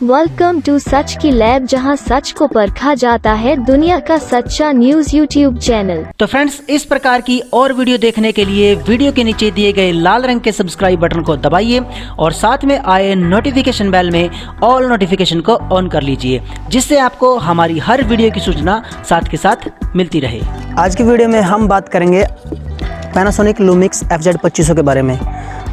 Welcome to such की lab, जहां सच को परखा जाता है। दुनिया का सच्चा न्यूज यूट्यूब चैनल। तो फ्रेंड्स, इस प्रकार की और वीडियो देखने के लिए वीडियो के नीचे दिए गए लाल रंग के सब्सक्राइब बटन को दबाइए और साथ में आए नोटिफिकेशन बेल में ऑल नोटिफिकेशन को ऑन कर लीजिए, जिससे आपको हमारी हर वीडियो की सूचना साथ के साथ मिलती रहे। आज की वीडियो में हम बात करेंगे पैनासोनिक लूमिक्स FZ2500 के बारे में।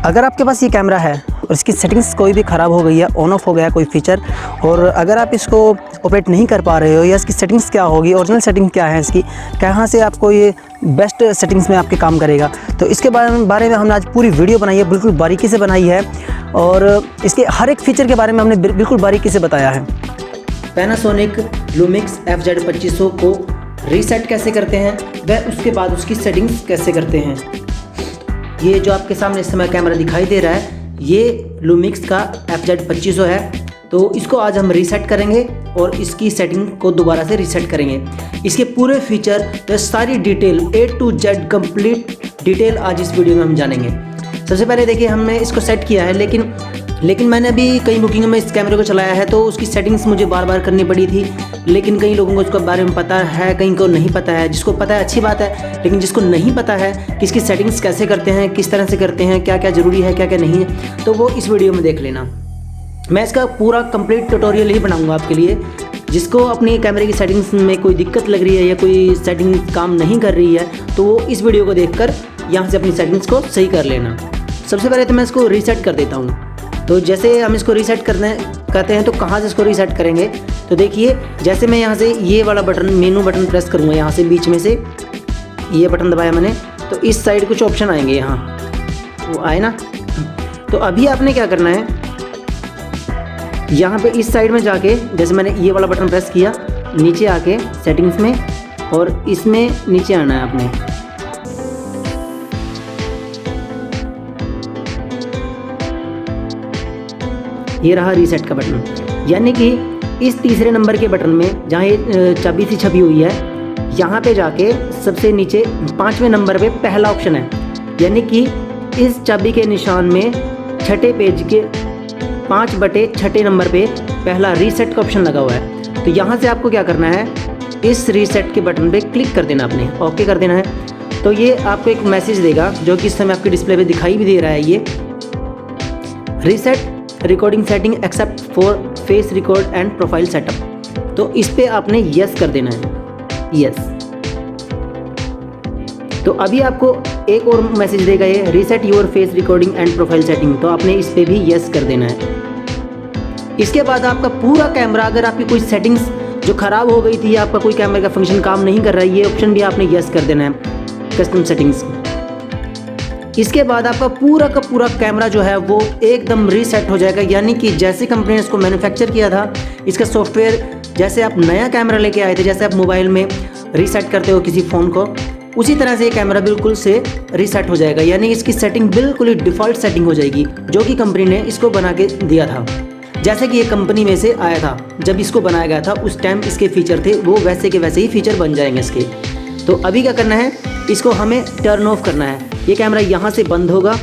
अगर आपके पास ये कैमरा है और इसकी सेटिंग्स कोई भी ख़राब हो गई है, ऑन ऑफ हो गया कोई फीचर, और अगर आप इसको ऑपरेट नहीं कर पा रहे हो या इसकी सेटिंग्स क्या होगी, ओरिजिनल सेटिंग क्या है इसकी, कहाँ से आपको ये बेस्ट सेटिंग्स में आपके काम करेगा, तो इसके बारे में हमने आज पूरी वीडियो बनाई है, बिल्कुल बारीकी से बनाई है और इसके हर एक फीचर के बारे में हमने बिल्कुल बारीकी से बताया है। पैनासोनिक लूमिक्स FZ2500 को रीसेट कैसे करते हैं व उसके बाद उसकी सेटिंग्स कैसे करते हैं। ये जो आपके सामने इस समय कैमरा दिखाई दे रहा है, ये लूमिक्स का FZ2500 है। तो इसको आज हम रीसेट करेंगे और इसकी सेटिंग को दोबारा से रीसेट करेंगे। इसके पूरे फीचर व सारी detail A to Z complete detail आज इस वीडियो में हम जानेंगे। सबसे पहले देखिए, हमने इसको सेट किया है, लेकिन मैंने अभी कई बुकिंगों में इस कैमरे को चलाया है तो उसकी सेटिंग्स मुझे बार बार करनी पड़ी थी। लेकिन कई लोगों को इसके बारे में पता है, कई को नहीं पता है। जिसको पता है अच्छी बात है, लेकिन जिसको नहीं पता है कि इसकी सेटिंग्स कैसे करते हैं, किस तरह से करते हैं, क्या क्या ज़रूरी है, क्या क्या नहीं है, तो वो इस वीडियो में देख लेना। मैं इसका पूरा कंप्लीट ट्यूटोरियल ही बनाऊँगा आपके लिए। जिसको अपनी कैमरे की सेटिंग्स में कोई दिक्कत लग रही है या कोई सेटिंग काम नहीं कर रही है, तो वो इस वीडियो को देखकर यहाँ से अपनी सेटिंग्स को सही कर लेना। सबसे पहले तो मैं इसको रीसेट कर देता हूँ। तो जैसे हम इसको रीसेट करते हैं तो कहाँ से इसको रीसेट करेंगे, तो देखिए, जैसे मैं यहाँ से ये वाला बटन, मेनू बटन प्रेस करूँगा, यहाँ से बीच में से ये बटन दबाया मैंने, तो इस साइड कुछ ऑप्शन आएंगे, यहाँ वो आए ना। तो अभी आपने क्या करना है, यहाँ पे इस साइड में जाके, जैसे मैंने ये वाला बटन प्रेस किया, नीचे आके सेटिंग्स में और इसमें नीचे आना है आपने। ये रहा रीसेट का बटन, यानी कि इस तीसरे नंबर के बटन में जहाँ ये चाबी सी छपी हुई है, यहाँ पे जाके सबसे नीचे 5वें नंबर पे पहला ऑप्शन है, यानी कि इस चाबी के निशान में छठे पेज के 5/6 नंबर पे पहला रीसेट का ऑप्शन लगा हुआ है। तो यहाँ से आपको क्या करना है, इस रीसेट के बटन पे क्लिक कर देना, आपने ओके कर देना है। तो ये आपको एक मैसेज देगा जो कि इस समय आपके डिस्प्ले पे दिखाई भी दे रहा है, ये reset recording setting except for face record and profile setup. तो इस पे आपने यस कर देना है, यस। तो अभी आपको एक और मैसेज देगा, ये reset your face recording and profile setting, तो आपने इस पे भी यस कर देना है। इसके बाद आपका पूरा कैमरा, अगर आपकी कोई सेटिंग्स जो ख़राब हो गई थी या आपका कोई कैमरे का फंक्शन काम नहीं कर रहा है, ये ऑप्शन भी आपने यस कर देना है, कस्टम सेटिंग्स। इसके बाद आपका पूरा का पूरा कैमरा जो है वो एकदम रीसेट हो जाएगा, यानी कि जैसे कंपनी ने इसको मैन्युफैक्चर किया था, इसका सॉफ्टवेयर जैसे आप नया कैमरा लेके आए थे, जैसे आप मोबाइल में रीसेट करते हो किसी फ़ोन को, उसी तरह से ये कैमरा बिल्कुल से रीसेट हो जाएगा, यानी इसकी सेटिंग बिल्कुल ही डिफ़ॉल्ट सेटिंग हो जाएगी जो कि कंपनी ने इसको बना के दिया था। जैसे कि ये कंपनी में से आया था, जब इसको बनाया गया था उस टाइम इसके फीचर थे वो वैसे के वैसे ही फीचर बन जाएंगे इसके। तो अभी क्या करना है, इसको हमें टर्न ऑफ करना है। ये कैमरा यहाँ से बंद होगा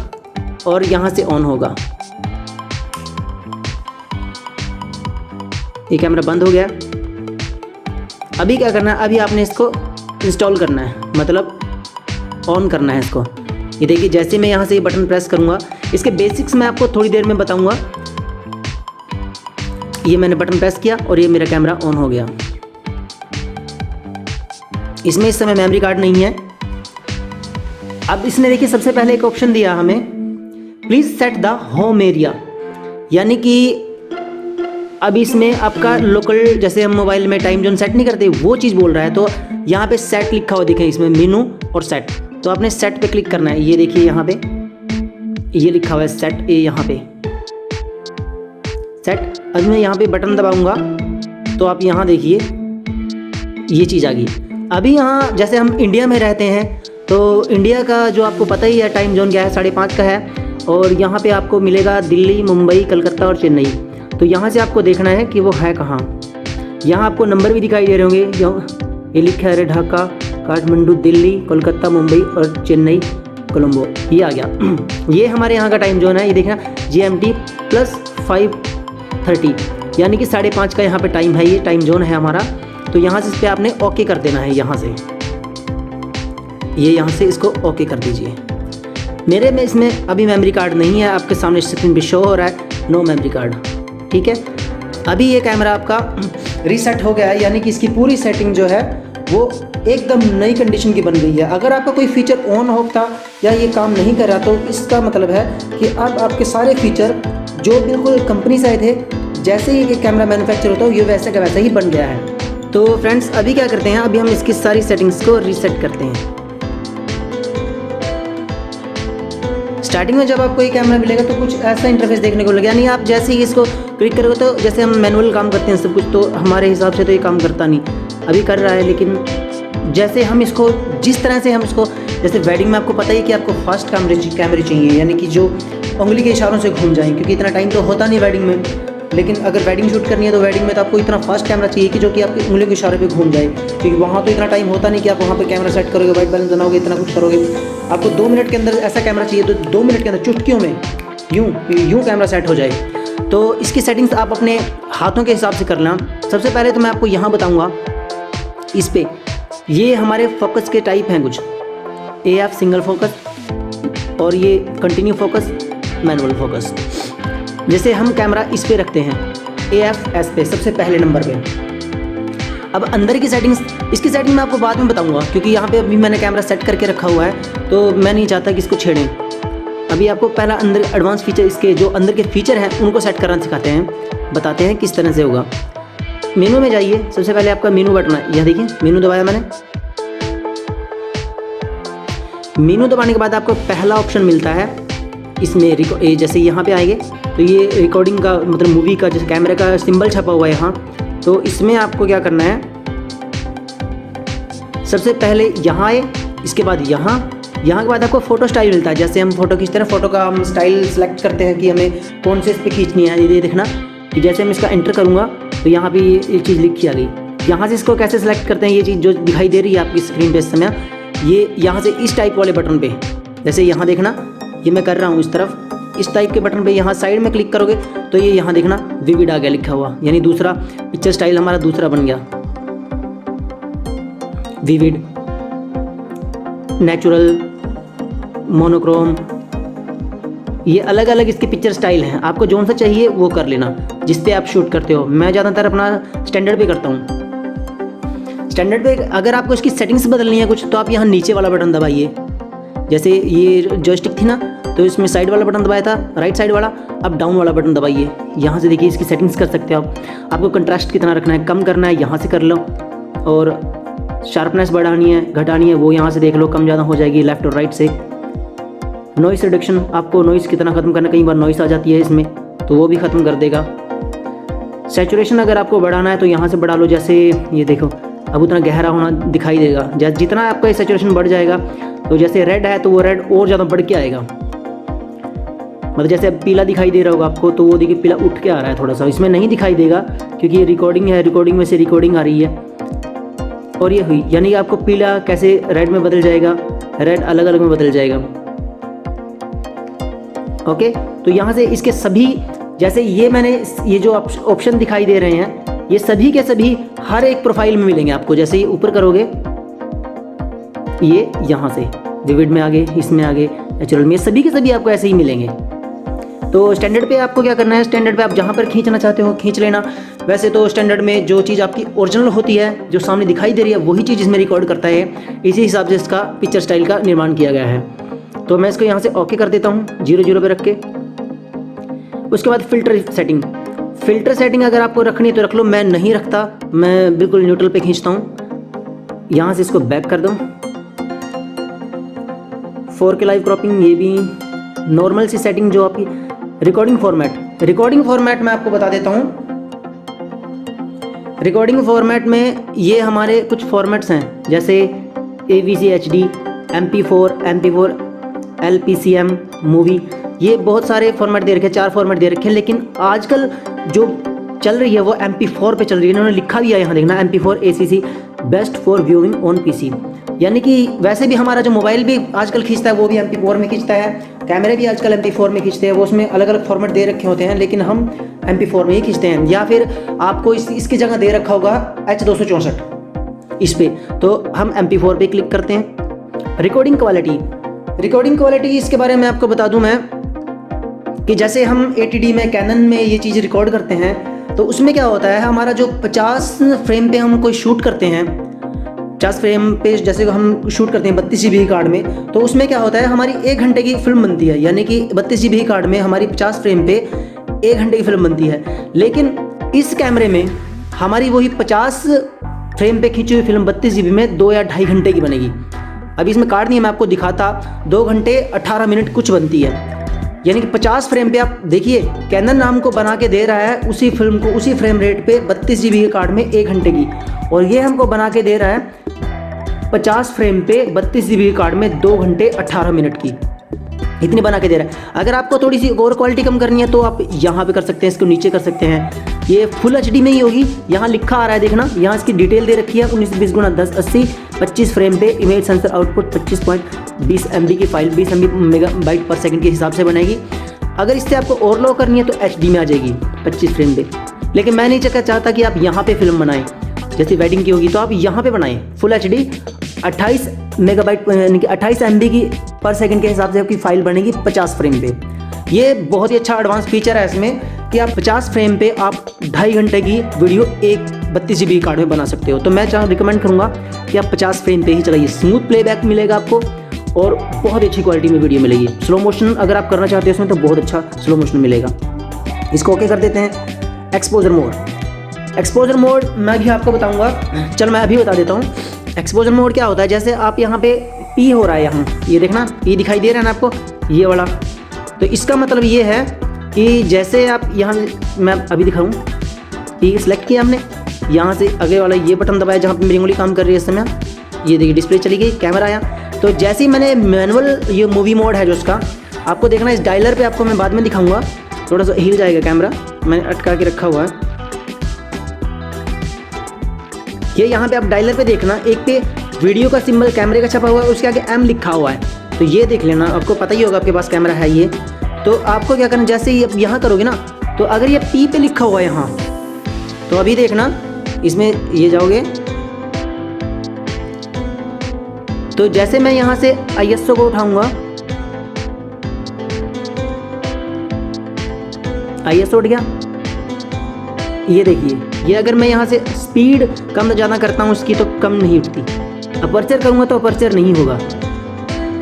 और यहाँ से ऑन होगा। ये कैमरा बंद हो गया। अभी क्या करना है, अभी आपने इसको इंस्टॉल करना है, मतलब ऑन करना है इसको। ये देखिए, जैसे मैं यहाँ से ये बटन प्रेस करूँगा, इसके बेसिक्स मैं आपको थोड़ी देर में बताऊँगा। ये मैंने बटन प्रेस किया और ये मेरा कैमरा ऑन हो गया। इसमें इस समय मेमोरी कार्ड नहीं है। अब इसने देखिए सबसे पहले एक ऑप्शन दिया हमें, please set the home area, यानी कि अब इसमें आपका लोकल, जैसे हम मोबाइल में टाइम जोन सेट नहीं करते, वो चीज़ बोल रहा है। तो यहाँ पे सेट लिखा हुआ दिखे, इसमें मेनू और सेट, तो आपने सेट पे क्लिक करना है। ये देखिए यहाँ पे ये लिखा हुआ है सेट, ये यहाँ पे सेट। अब मैं यहाँ पे बटन दबाऊंगा तो आप यहाँ देखिए ये चीज़ आ गई। अभी यहाँ जैसे हम इंडिया में रहते हैं, तो इंडिया का जो आपको पता ही है टाइम जोन क्या है, 5:30 का है, और यहाँ पे आपको मिलेगा दिल्ली, मुंबई, कलकत्ता और चेन्नई। तो यहाँ से आपको देखना है कि वो है कहाँ। यहाँ आपको नंबर भी दिखाई दे रहे होंगे, ये लिखा है ढाका, काठमांडू, दिल्ली, कोलकाता, मुंबई और चेन्नई, कोलंबो, ये आ गया। ये हमारे यहाँ का टाइम जोन है, ये देखना GMT +5:30। यानी कि 5:30 का यहाँ पे टाइम है, ये टाइम जोन है हमारा। तो यहाँ से इस पर आपने ओके कर देना है, यहाँ से ये यहाँ से इसको ओके कर दीजिए। मेरे में इसमें अभी मेमोरी कार्ड नहीं है, आपके सामने स्क्रीन पे शो हो रहा है नो मेमोरी कार्ड, ठीक है। अभी ये कैमरा आपका रीसेट हो गया है, यानी कि इसकी पूरी सेटिंग जो है वो एकदम नई कंडीशन की बन गई है। अगर आपका कोई फीचर ऑन ऑफ था या ये काम नहीं कर रहा तो इसका मतलब है कि अब आपके सारे फीचर जो बिल्कुल कंपनी से आए थे, जैसे ही ये कैमरा मैन्युफैक्चर होता है ये वैसे का वैसा ही बन गया है। तो फ्रेंड्स अभी क्या करते हैं, अभी हम इसकी सारी सेटिंग्स को रीसेट करते हैं। स्टार्टिंग में जब आपको ये कैमरा मिलेगा तो कुछ ऐसा इंटरफेस देखने को लगेगा, यानी आप जैसे ही इसको क्लिक करोगे तो जैसे हम मैनुअल काम करते हैं सब कुछ, तो हमारे हिसाब से तो ये काम करता नहीं, अभी कर रहा है। लेकिन जैसे हम इसको जिस तरह से हम इसको, जैसे वेडिंग में आपको पता ही कि आपको फास्ट कैमरे चाहिए, यानी कि जो उंगली के इशारों से घूम जाए, क्योंकि इतना टाइम तो होता नहीं वेडिंग में। लेकिन अगर वेडिंग शूट करनी है तो वेडिंग में तो आपको इतना फास्ट कैमरा चाहिए कि जो कि आपकी उंगलियों के इशारे पे घूम जाए, क्योंकि वहाँ तो इतना टाइम होता नहीं कि आप वहाँ पे कैमरा सेट करोगे, वाइट बैलेंस बनाओगे, इतना कुछ करोगे। आपको 2 मिनट के अंदर ऐसा कैमरा चाहिए, तो 2 मिनट के अंदर चुटकियों में यूँ कैमरा सेट हो जाए। तो इसकी सेटिंग्स आप अपने हाथों के हिसाब से करना। सबसे पहले तो मैं आपको यहाँ बताऊँगा, इस पर ये हमारे फोकस के टाइप हैं कुछ, AF सिंगल फोकस और ये कंटिन्यू फोकस, मैनुअल फोकस। जैसे हम कैमरा इस पे रखते हैं AF-S पे सबसे पहले नंबर पे। अब अंदर की सेटिंग्स, इसकी सेटिंग मैं आपको बाद में बताऊंगा, क्योंकि यहाँ पे अभी मैंने कैमरा सेट करके रखा हुआ है तो मैं नहीं चाहता कि इसको छेड़ें। अभी आपको पहला अंदर एडवांस फीचर, इसके जो अंदर के फीचर हैं उनको सेट करना सिखाते हैं, बताते हैं किस तरह से होगा। मेनू में जाइए, सबसे पहले आपका मेनू बटन है, यह देखिए मेनू दबाया मैंने। मेनू दबाने के बाद आपको पहला ऑप्शन मिलता है इसमें, जैसे यहाँ पे आएंगे तो ये रिकॉर्डिंग का मतलब मूवी का जैसे कैमरे का सिंबल छपा हुआ है यहाँ। तो इसमें आपको क्या करना है, सबसे पहले यहाँ आए, इसके बाद यहाँ के बाद आपको फ़ोटो स्टाइल मिलता है। जैसे हम फ़ोटो खींचते हैं, फ़ोटो का हम स्टाइल सेलेक्ट करते हैं कि हमें कौन से इस पर खींचनी है। ये देखना कि जैसे मैं इसका एंटर करूँगा तो यहाँ पे ये चीज़ लिखी आ गई। यहाँ से इसको कैसे सेलेक्ट करते हैं, ये चीज़ जो दिखाई दे रही है आपकी स्क्रीन पे इस समय, ये यहाँ से इस टाइप वाले बटन पे, जैसे यहाँ देखना ये मैं कर रहा हूँ इस तरफ, इस टाइप के बटन पे यहाँ साइड में क्लिक करोगे तो ये यहाँ देखना विविड आ गया लिखा हुआ, यानी दूसरा पिक्चर स्टाइल हमारा दूसरा बन गया, विविड, नेचुरल, मोनोक्रोम। ये अलग अलग इसके पिक्चर स्टाइल हैं, आपको जोन सा चाहिए वो कर लेना जिस पे आप शूट करते हो। मैं ज़्यादातर अपना स्टैंडर्ड पे करता हूँ। स्टैंडर्ड पे अगर आपको इसकी सेटिंग्स बदलनी है कुछ तो आप यहाँ नीचे वाला बटन दबाइए। जैसे ये जॉयस्टिक थी ना तो इसमें साइड वाला बटन दबाया था, राइट साइड वाला, अब डाउन वाला बटन दबाइए। यहाँ से देखिए इसकी सेटिंग्स कर सकते हो आप। आपको कंट्रास्ट कितना रखना है, कम करना है यहाँ से कर लो, और शार्पनेस बढ़ानी है घटानी है वो यहाँ से देख लो, कम ज़्यादा हो जाएगी लेफ़्ट और राइट से। नॉइस रिडक्शन, आपको नॉइस कितना ख़त्म करना है, कई बार नॉइस आ जाती है इसमें तो वो भी ख़त्म कर देगा। सैचुरेशन अगर आपको बढ़ाना है तो यहाँ से बढ़ा लो, जैसे ये देखो अब उतना गहरा होना दिखाई देगा। जितना आपका सैचुरेशन बढ़ जाएगा तो जैसे रेड है तो वो रेड और ज़्यादा बढ़ के आएगा, मतलब जैसे अब पीला दिखाई दे रहा होगा आपको तो वो देखिए पीला उठ के आ रहा है थोड़ा सा, इसमें नहीं दिखाई देगा क्योंकि ये रिकॉर्डिंग है, रिकॉर्डिंग में से रिकॉर्डिंग आ रही है। और ये हुई, यानी कि आपको पीला कैसे रेड में बदल जाएगा, रेड अलग अलग में बदल जाएगा। ओके, तो यहाँ से इसके सभी, जैसे ये मैंने ये जो ऑप्शन दिखाई दे रहे हैं ये सभी के सभी हर एक प्रोफाइल में मिलेंगे आपको। जैसे ये ऊपर करोगे ये यहाँ से विविड में आगे, इसमें आगे, नेचुरल में, सभी के सभी आपको ऐसे ही मिलेंगे। तो स्टैंडर्ड पे आपको क्या करना है, स्टैंडर्ड पे आप जहाँ पर खींचना चाहते हो खींच लेना। वैसे तो स्टैंडर्ड में जो चीज़ आपकी ओरिजिनल होती है, जो सामने दिखाई दे रही है वही चीज़ इसमें रिकॉर्ड करता है। इसी हिसाब से इसका पिक्चर स्टाइल का निर्माण किया गया है। तो मैं इसको यहाँ से ओके कर देता हूँ 0 पे रख के। उसके बाद फ़िल्टर सेटिंग, फ़िल्टर सेटिंग अगर आपको रखनी है तो रख लो, मैं नहीं रखता, मैं बिल्कुल न्यूट्रल पे खींचता हूँ। यहाँ से इसको बैक कर दो। 4K लाइव क्रॉपिंग, ये भी नॉर्मल सी सेटिंग जो आपकी। रिकॉर्डिंग फॉर्मेट मैं आपको बता देता हूँ। रिकॉर्डिंग फॉर्मेट में ये हमारे कुछ फॉर्मेट्स हैं, जैसे AVC HD, MP4, LPCM, movie, ये बहुत सारे फॉर्मेट दे रखे हैं, 4 फॉर्मेट दे रखे हैं। लेकिन आजकल जो चल रही है वो MP4 पे चल रही है। इन्होंने लिखा भी है यहाँ देखना, MP4 ACC best for viewing on PC, यानी कि वैसे भी हमारा जो मोबाइल भी आजकल खींचता है वो भी MP4 में खींचता है, कैमरे भी आजकल MP4 में खींचते हैं, वो उसमें अलग अलग फॉर्मेट दे रखे होते हैं, लेकिन हम MP4 में ही खींचते हैं। या फिर आपको इसकी जगह दे रखा होगा H264 इस पे, तो हम MP4 पे क्लिक करते हैं। रिकॉर्डिंग क्वालिटी इसके बारे में आपको बता दूं मैं कि जैसे हम ATD में, कैनन में ये चीज़ रिकॉर्ड करते हैं, तो उसमें क्या होता है, हमारा जो 50 फ्रेम पे हम कोई शूट करते हैं, 50 फ्रेम पे जैसे हम शूट करते हैं 32 GB कार्ड में, तो उसमें क्या होता है, हमारी 1 घंटे की फिल्म बनती है। यानी कि 32 GB कार्ड में हमारी 50 फ्रेम पे 1 घंटे की फिल्म बनती है। लेकिन इस कैमरे में हमारी वही 50 फ्रेम पे खींची हुई फिल्म 32 GB में 2 या 2.5 घंटे की बनेगी। अभी इसमें कार्ड नहीं है, मैं आपको दिखाता, 2 घंटे 18 मिनट कुछ बनती है। यानी कि 50 फ्रेम पे आप देखिए, कैनन नाम को बना के दे रहा है उसी फिल्म को उसी फ्रेम रेट पे 32 GB के कार्ड में 1 घंटे की, और ये हमको बना के दे रहा है 50 फ्रेम पे 32 GB के कार्ड में 2 घंटे 18 मिनट की, इतनी बना के दे रहा है। अगर आपको थोड़ी सी और क्वालिटी कम करनी है तो आप यहाँ पे कर सकते हैं, इसको नीचे कर सकते हैं। ये फुल HD में ही होगी, यहाँ लिखा आ रहा है देखना, यहाँ इसकी डिटेल दे रखी है 1920x1080 25 फ्रेम पे इमेज सेंसर आउटपुट 25.20 MB की फाइल 20 MB मेगाबाइट पर सेकंड के हिसाब से बनेगी। अगर इससे आपको और लो करनी है तो HD में आ जाएगी 25 फ्रेम पे। लेकिन मैं नहीं चाहता कि आप यहाँ पे फिल्म बनाएं, जैसे वेडिंग की होगी तो आप यहाँ पे बनाएं फुल HD 28 मेगाबाइट यानी कि 28 MB की पर सेकंड के हिसाब से आपकी फाइल बनेगी 50 फ्रेम पे। ये बहुत ही अच्छा एडवांस फीचर है इसमें कि आप 50 फ्रेम पे आप 2.5 घंटे की वीडियो एक 32 GB कार्ड में बना सकते हो। तो मैं रिकमेंड करूँगा कि आप 50 फ्रेम पे ही चलाइए, स्मूथ प्लेबैक मिलेगा आपको और बहुत अच्छी क्वालिटी में वीडियो मिलेगी। स्लो मोशन अगर आप करना चाहते हो इसमें तो बहुत अच्छा स्लो मोशन मिलेगा। इसको ओके कर देते हैं। एक्सपोजर मोड मैं भी आपको बताऊँगा, चल मैं अभी बता देता हूँ। एक्सपोजर मोड क्या होता है, जैसे आप यहाँ पे P हो रहा है, यहाँ ये देखना P दिखाई दे रहा है ना आपको, ये वाला, तो इसका मतलब ये है कि जैसे आप यहाँ, मैं अभी दिखाऊँ, P सेलेक्ट किया हमने, यहाँ से आगे वाला ये बटन दबाया जहाँ पे मेरी उंगली काम कर रही है इस समय, ये देखिए डिस्प्ले चली गई, कैमरा आया। तो जैसे ही मैंने मैनुअल, ये मूवी मोड है जो उसका आपको देखना, इस डायलर पे आपको मैं बाद में दिखाऊंगा, थोड़ा सा हिल जाएगा कैमरा, मैंने अटका के रखा हुआ है ये। यहाँ पे आप डायलर पे देखना, एक पे वीडियो का सिंबल कैमरे का छपा हुआ है, उसके आगे M लिखा हुआ है, तो ये देख लेना, आपको पता ही होगा आपके पास कैमरा है ये। तो आपको क्या करना, जैसे ही यहाँ करोगे ना, तो अगर ये P पे लिखा हुआ है यहाँ, तो अभी देखना इसमें ये जाओगे, तो जैसे मैं यहाँ से ISO को उठाऊंगा, ISO उठ गया, ये देखिए, ये अगर मैं यहाँ से स्पीड कम ज़्यादा करता हूँ इसकी तो कम नहीं उठती, अपर्चर करूँगा तो अपर्चर नहीं होगा।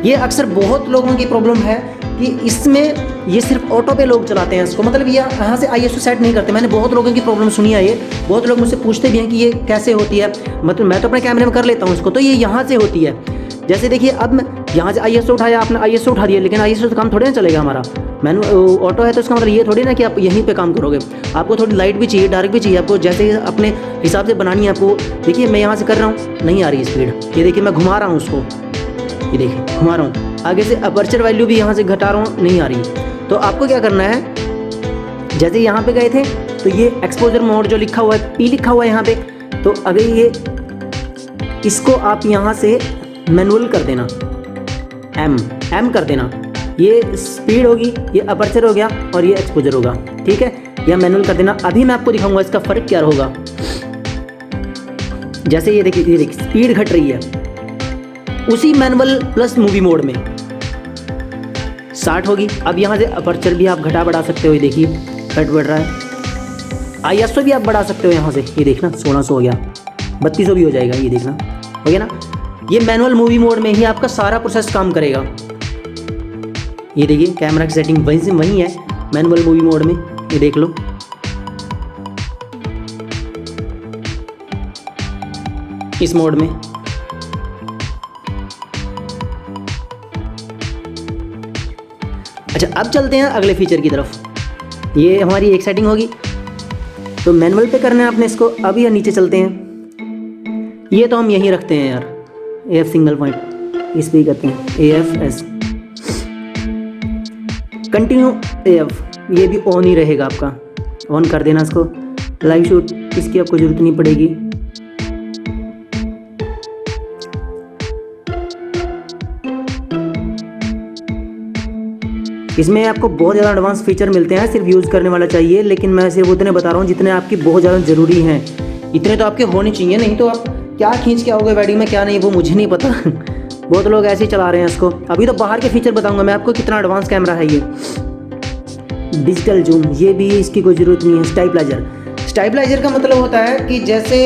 ये अक्सर बहुत लोगों की प्रॉब्लम है कि इसमें ये सिर्फ ऑटो पे लोग चलाते हैं इसको, मतलब ये यहाँ से ISO सेट नहीं करते। मैंने बहुत लोगों की प्रॉब्लम सुनी है, ये बहुत लोग मुझसे पूछते भी हैं कि ये कैसे होती है, मतलब मैं तो अपने कैमरे में कर लेता हूँ इसको, तो ये यहाँ से होती है। जैसे देखिए अब मैं यहाँ से ISO उठाया, आपने ISO उठा दिया, लेकिन ISO से काम थोड़े ना चलेगा हमारा, मैंने ऑटो है तो इसका मतलब ये थोड़ी ना कि आप यहीं पे काम करोगे। आपको थोड़ी लाइट भी चाहिए, डार्क भी चाहिए, आपको जैसे अपने हिसाब से बनानी है आपको। देखिए मैं यहाँ से कर रहा हूँ, नहीं आ रही स्पीड, ये देखिए मैं घुमा रहा हूँ उसको, ये देखिए घुमा रहा हूँ, आगे से अपर्चर वैल्यू भी यहाँ से घटा रहा हूँ, नहीं आ रही। तो आपको क्या करना है, जैसे यहाँ पे गए थे तो ये एक्सपोजर मोड जो लिखा हुआ है, P लिखा हुआ है यहाँ पे, तो अगर ये इसको आप यहाँ से मैनुअल कर देना, M कर देना, ये स्पीड होगी, ये अपर्चर हो गया और ये एक्सपोजर होगा, ठीक है, या मैनुअल कर देना। अभी मैं आपको दिखाऊंगा इसका फ़र्क क्या होगा। जैसे ये देखिए स्पीड घट रही है, उसी मैनुअल प्लस मूवी मोड में 60 होगी। अब यहाँ से अपर्चर भी आप घटा बढ़ा सकते हो, ये देखिए घट बढ़ रहा है। ISO भी आप बढ़ा सकते हो यहाँ से, ये देखना 1600 हो गया, 3200 भी हो जाएगा, ये देखना हो गया ना। ये मैनुअल मूवी मोड में ही आपका सारा प्रोसेस काम करेगा। ये देखिए कैमरा की सेटिंग वहीं से वहीं है मैनुअल मूवी मोड में, ये देख लो। इस मोड में अच्छा, अब चलते हैं अगले फीचर की तरफ। ये हमारी एक सेटिंग होगी, तो मैनुअल पे करना है आपने इसको। अब ये नीचे चलते हैं, ये तो हम यहीं रखते हैं यार, AF सिंगल पॉइंट, इस पर ही करते हैं AFS कंटिन्यू AF, ये भी ऑन ही रहेगा आपका, ऑन कर देना इसको। लाइव शूट इसकी आपको ज़रूरत नहीं पड़ेगी। इसमें आपको बहुत ज़्यादा एडवांस फीचर मिलते हैं, सिर्फ यूज़ करने वाला चाहिए, लेकिन मैं सिर्फ उतने बता रहा हूँ जितने आपकी बहुत ज़्यादा ज़रूरी हैं। इतने तो आपके होने चाहिए, नहीं तो आप क्या खींच के आओगे वेडिंग में क्या नहीं वो मुझे नहीं पता। बहुत लोग ऐसे ही चला रहे हैं इसको। अभी तो बाहर के फीचर बताऊँगा मैं आपको कितना एडवांस कैमरा है ये। डिजिटल जूम, ये भी इसकी कोई ज़रूरत नहीं है। स्टेबलाइजर का मतलब होता है कि जैसे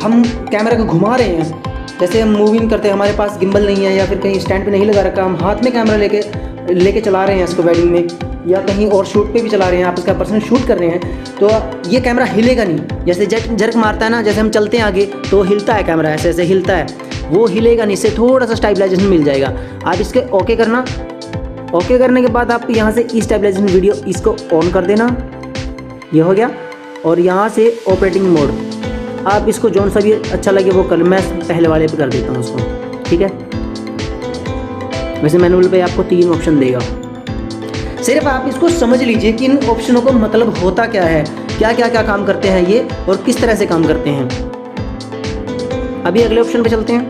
हम कैमरा को घुमा रहे हैं, जैसे हम मूविंग करते हैं, हमारे पास गिम्बल नहीं है या फिर कहीं स्टैंड पे नहीं लगा रखा, हम हाथ में कैमरा लेके चला रहे हैं इसको वेडिंग में या कहीं और शूट पे भी चला रहे हैं, आप इसका पर्सनल शूट कर रहे हैं, तो ये कैमरा हिलेगा नहीं। जैसे जर्क मारता है ना, जैसे हम चलते हैं आगे तो हिलता है कैमरा, ऐसे ऐसे हिलता है, वो हिलेगा नहीं। इससे थोड़ा सा स्टेबलाइजेशन मिल जाएगा। आप इसके ओके करना, ओके करने के बाद आप यहाँ से स्टेबलाइजेशन वीडियो इसको ऑन कर देना, ये हो गया। और यहाँ से ऑपरेटिंग मोड, आप इसको जोन सा भी अच्छा लगे वो कर, मैं पहले वाले पे कर देता हूँ उसको, ठीक है। वैसे मैनुअल पे आपको 3 ऑप्शन देगा, सिर्फ आप इसको समझ लीजिए कि इन ऑप्शनों को मतलब होता क्या है, क्या क्या क्या काम करते हैं ये और किस तरह से काम करते हैं। अभी अगले ऑप्शन पे चलते हैं।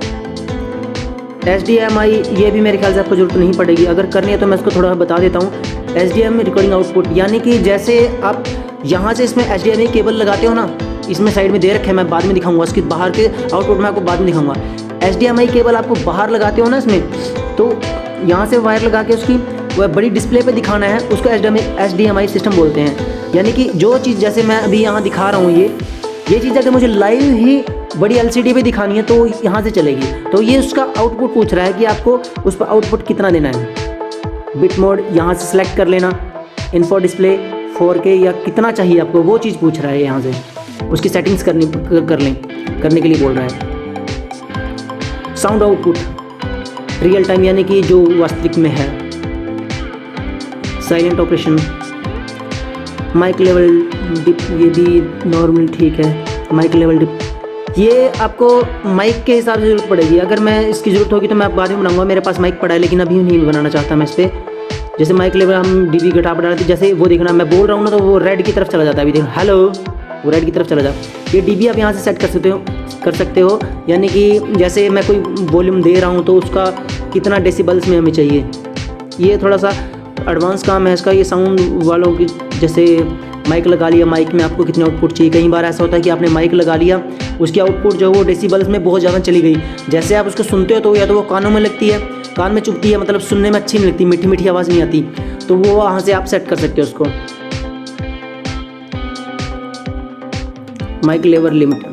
HDMI, ये भी मेरे ख्याल से आपको जरूरत नहीं पड़ेगी, अगर करनी है तो मैं इसको थोड़ा बता देता हूँ। HDMI रिकॉर्डिंग आउटपुट, यानी कि जैसे आप यहाँ से इसमें HDMI केबल लगाते हो ना, इसमें साइड में दे रखे हैं, मैं बाद में दिखाऊंगा, उसकी बाहर के आउटपुट में आपको बाद में दिखाऊंगा। HDMI केबल आपको बाहर लगाते हो ना इसमें, तो यहाँ से वायर लगा के उसकी वह बड़ी डिस्प्ले पे दिखाना है, उसको HDMI सिस्टम बोलते हैं। यानी कि जो चीज़ जैसे मैं अभी यहाँ दिखा रहा हूँ, ये चीज़ अगर मुझे लाइव ही बड़ी LCD पे दिखानी है तो यहाँ से चलेगी। तो ये उसका आउटपुट पूछ रहा है कि आपको उस पर आउटपुट कितना देना है। बिट मोड यहाँ से सिलेक्ट कर लेना, इन्फो डिस्प्ले 4K या कितना चाहिए आपको, वो चीज़ पूछ रहा है यहाँ से, उसकी सेटिंग्स करने के लिए बोल रहा है। साउंड आउटपुट रियल टाइम, यानी कि जो वास्तविक में है। Silent operation, mic level dip, ये भी नॉर्मल ठीक है। माइक लेवल डिप, ये आपको माइक के हिसाब से ज़रूरत पड़ेगी, अगर मैं इसकी ज़रूरत होगी तो मैं बाद में बनाऊंगा। मेरे पास माइक पड़ा है लेकिन अभी नहीं बनाना चाहता मैं इस पर। जैसे माइक लेवल हम डीबी घटा बढ़ा रहे थे, जैसे वो देखना मैं बोल रहा हूँ ना तो वो रेड की तरफ चला जाता है। अभी देखो हेलो, वो रेड की तरफ चला जाता। ये डीबी आप यहाँ से सेट कर सकते हो, यानी कि जैसे मैं कोई वॉल्यूम दे रहा हूँ तो उसका कितना डेसिबल्स में हमें चाहिए। ये थोड़ा सा एडवांस काम है इसका। ये साउंड वालों की, जैसे माइक लगा लिया, माइक में आपको कितने आउटपुट चाहिए। कई बार ऐसा होता है कि आपने माइक लगा लिया, उसकी आउटपुट जो वो डेसिबल्स में बहुत ज़्यादा चली गई, जैसे आप उसको सुनते हो तो या तो वो कानों में लगती है, कान में चुभती है, मतलब सुनने में अच्छी नहीं लगती, मीठी मीठी आवाज़ नहीं आती, तो वो वहाँ से आप सेट कर सकते हो उसको। Mic level limit,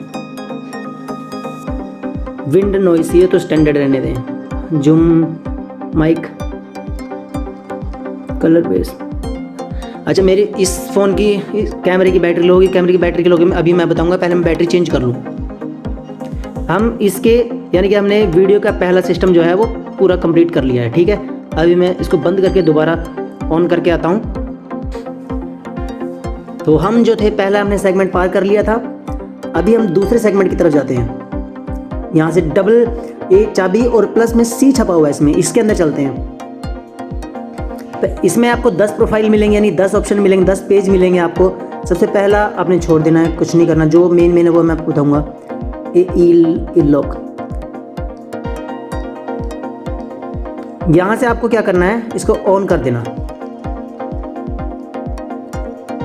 wind noise, ये तो स्टैंडर्ड रहने दें। Zoom, mic, colour base. अच्छा, मेरी इस फ़ोन की कैमरे की बैटरी लो होगी, कैमरे की बैटरी की लोगे अभी मैं बताऊंगा, पहले मैं बैटरी चेंज कर लूँ। हम इसके यानी कि हमने वीडियो का पहला सिस्टम जो है वो पूरा कंप्लीट कर लिया है, ठीक है। अभी मैं इसको बंद करके दोबारा ऑन करके आता हूँ। तो हम जो थे पहला हमने सेगमेंट पार कर लिया था, अभी हम दूसरे सेगमेंट की तरफ जाते हैं। यहाँ से डबल A चाबी और प्लस में C छपा हुआ है इसमें, इसके अंदर चलते हैं। तो इसमें आपको 10 प्रोफाइल मिलेंगे, यानी 10 ऑप्शन मिलेंगे, 10 पेज मिलेंगे आपको। सबसे पहला आपने छोड़ देना है, कुछ नहीं करना, जो मेन है वो मैं आपको बताऊंगा। AE लॉक, यहाँ से आपको क्या करना है, इसको ऑन कर देना।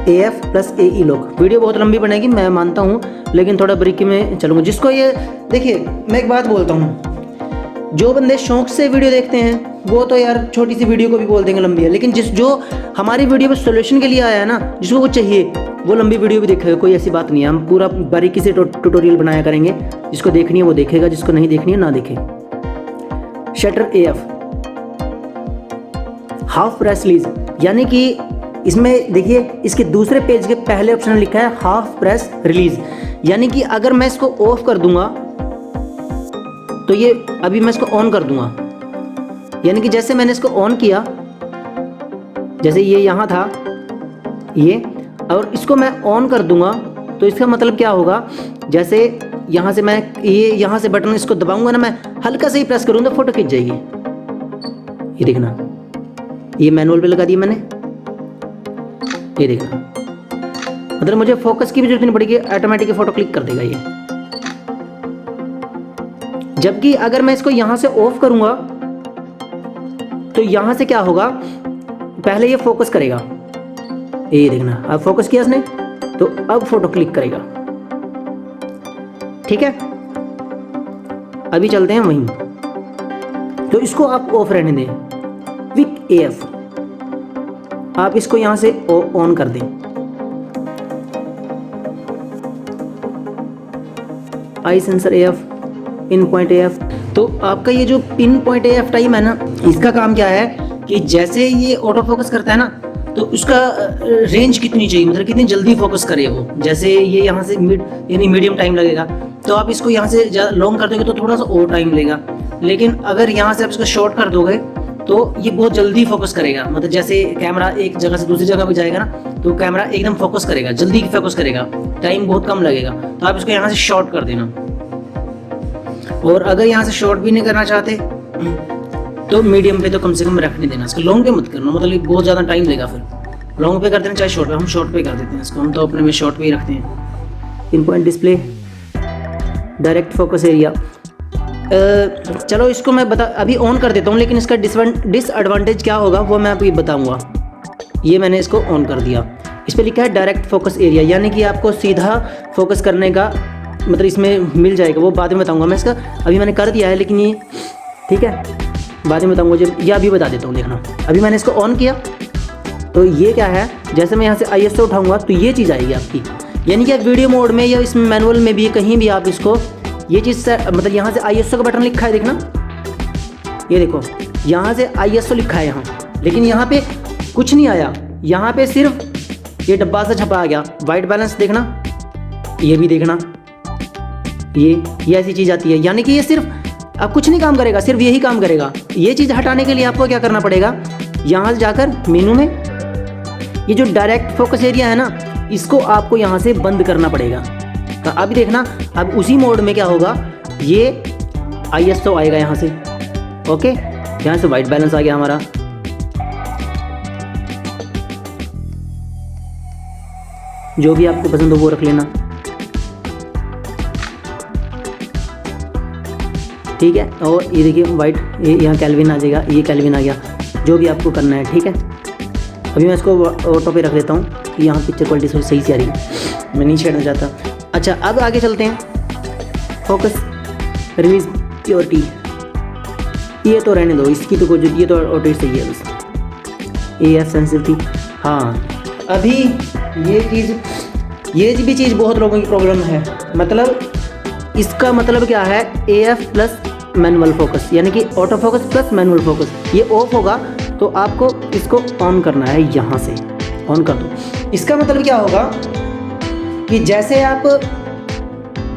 AF plus AE lock. Video बहुत लंबी बनेगी मैं मानता हूँ, लेकिन थोड़ा ब्रीकी में चलूँगा। जिसको ये देखिए, मैं एक बात बोलता हूँ, जो बंदे शौक से वीडियो देखते हैं वो तो यार छोटी सी वीडियो को भी बोल देंगे लंबी है, लेकिन जो हमारी वीडियो पे सोल्यूशन के लिए आया है ना, जिसको वो चाहिए वो लंबी वीडियो भी देखेगा, कोई ऐसी बात नहीं है। हम पूरा बारीकी से ट्यूटोरियल बनाया करेंगे, जिसको देखनी है वो देखेगा, जिसको नहीं देखनी है ना देखे। Shutter AF, half press release, यानी कि इसमें देखिए इसके दूसरे पेज के पहले ऑप्शन में लिखा है हाफ प्रेस रिलीज, यानी कि अगर मैं इसको ऑफ कर दूंगा तो ये अभी मैं इसको ऑन कर दूंगा, यानी कि जैसे मैंने इसको ऑन किया, जैसे ये यहाँ था ये, और इसको मैं ऑन कर दूंगा तो इसका मतलब क्या होगा, जैसे यहाँ से मैं ये यहाँ से बटन इसको दबाऊंगा ना, मैं हल्का से ही प्रेस करूँगा तो फोटो खींच जाएगी। ये देखना, ये मैनुअल पे लगा दिया मैंने, ये देखना, मतलब मुझे फोकस की भी जरूरत नहीं पड़ेगी, ऑटोमेटिक फोटो क्लिक कर देगा ये। जबकि अगर मैं इसको यहाँ से ऑफ करूँगा तो यहाँ से क्या होगा, पहले ये फोकस करेगा, ये देखना, अब फोकस किया इसने तो अब फोटो क्लिक करेगा। ठीक है, अभी चलते हैं वहीं, तो इसको आप ऑफ रहने दें, क्विक AF आप इसको यहां से ऑन कर दें। Eye sensor AF, pin point AF। तो आपका ये जो पिन पॉइंट AF टाइम है ना, इसका काम क्या है कि जैसे ये ऑटो फोकस करता है ना, तो उसका रेंज कितनी चाहिए, मतलब कितनी जल्दी फोकस करे वो। जैसे ये यहाँ से यानी मीडियम टाइम लगेगा, तो आप इसको यहाँ से लॉन्ग कर दोगे तो थोड़ा सा और टाइम लेगा। लेकिन अगर यहाँ से आप इसको शॉर्ट कर दोगे तो ये बहुत जल्दी फोकस करेगा। मतलब जैसे कैमरा एक जगह से दूसरी जगह पे जाएगा ना, तो कैमरा एकदम फोकस करेगा, जल्दी फोकस करेगा, टाइम बहुत कम लगेगा। तो आप इसको यहाँ से शॉर्ट कर देना। और अगर यहाँ से शॉर्ट भी नहीं करना चाहते तो मीडियम पे तो कम से कम रखने देना, इसको लॉन्ग पे मत करना, मतलब बहुत ज़्यादा टाइम लेगा। फिर लॉन्ग पे कर देना चाहे शॉर्ट पे, हम शॉर्ट पे कर देते हैं इसको, हम तो अपने में शॉर्ट पे ही रखते हैं। Pin point display, direct focus area, चलो इसको मैं अभी ऑन कर देता हूँ, लेकिन इसका डिसएडवांटेज क्या होगा वो मैं अभी बताऊँगा। ये मैंने इसको ऑन कर दिया, इस पर लिखा है डायरेक्ट फोकस एरिया, यानी कि आपको सीधा फोकस करने का मतलब इसमें मिल जाएगा, वो बाद में बताऊँगा मैं इसका। अभी मैंने कर दिया है, लेकिन ये ठीक है बाद में बताऊँगा जब, या अभी बता देता हूँ। देखना, अभी मैंने इसको ऑन किया तो ये क्या है, जैसे मैं यहाँ से ISO उठाऊँगा तो ये चीज़ आएगी आपकी, यानी कि वीडियो मोड में या इसमें मैनुअल में भी कहीं भी आप इसको ये चीज़ मतलब यहाँ से ISO का बटन लिखा है, देखना ये देखो यहाँ से ISO लिखा है यहाँ, लेकिन यहाँ पे कुछ नहीं आया, यहाँ पे सिर्फ ये डब्बा सा छपा आ गया। वाइट बैलेंस देखना, ये भी देखना, ये ऐसी चीज़ आती है, यानी कि ये सिर्फ अब कुछ नहीं काम करेगा, सिर्फ यही काम करेगा। ये चीज़ हटाने के लिए आपको क्या करना पड़ेगा, यहाँ से जाकर मेनू में ये जो डायरेक्ट फोकस एरिया है ना, इसको आपको यहाँ से बंद करना पड़ेगा। तो अभी देखना, अब उसी मोड में क्या होगा, ये ISO आएगा यहाँ से, ओके, यहाँ से वाइट बैलेंस आ गया हमारा। जो भी आपको पसंद हो वो रख लेना, ठीक है। और ये देखिए वाइट, ये यहाँ कैल्विन आ जाएगा, ये कैल्विन आ गया, जो भी आपको करना है, ठीक है। अभी मैं इसको ऑटो पे रख देता हूँ कि यहाँ पिक्चर क्वालिटी सही से आ रही है, मैं नहीं छेड़ना चाहता। अच्छा, अब आगे चलते हैं, फोकस रिलीज प्योरिटी, ये तो रहने दो, इसकी तो कुछ, ये तो ऑटो सही है बस। AF सेंसिटिविटी, हाँ अभी ये भी चीज़ बहुत लोगों की प्रॉब्लम है। मतलब इसका मतलब क्या है, AF प्लस मैनुअल फोकस, यानी कि auto focus plus manual focus, ये ऑफ होगा तो आपको इसको ऑन करना है, यहाँ से ऑन कर दो। इसका मतलब क्या होगा कि जैसे आप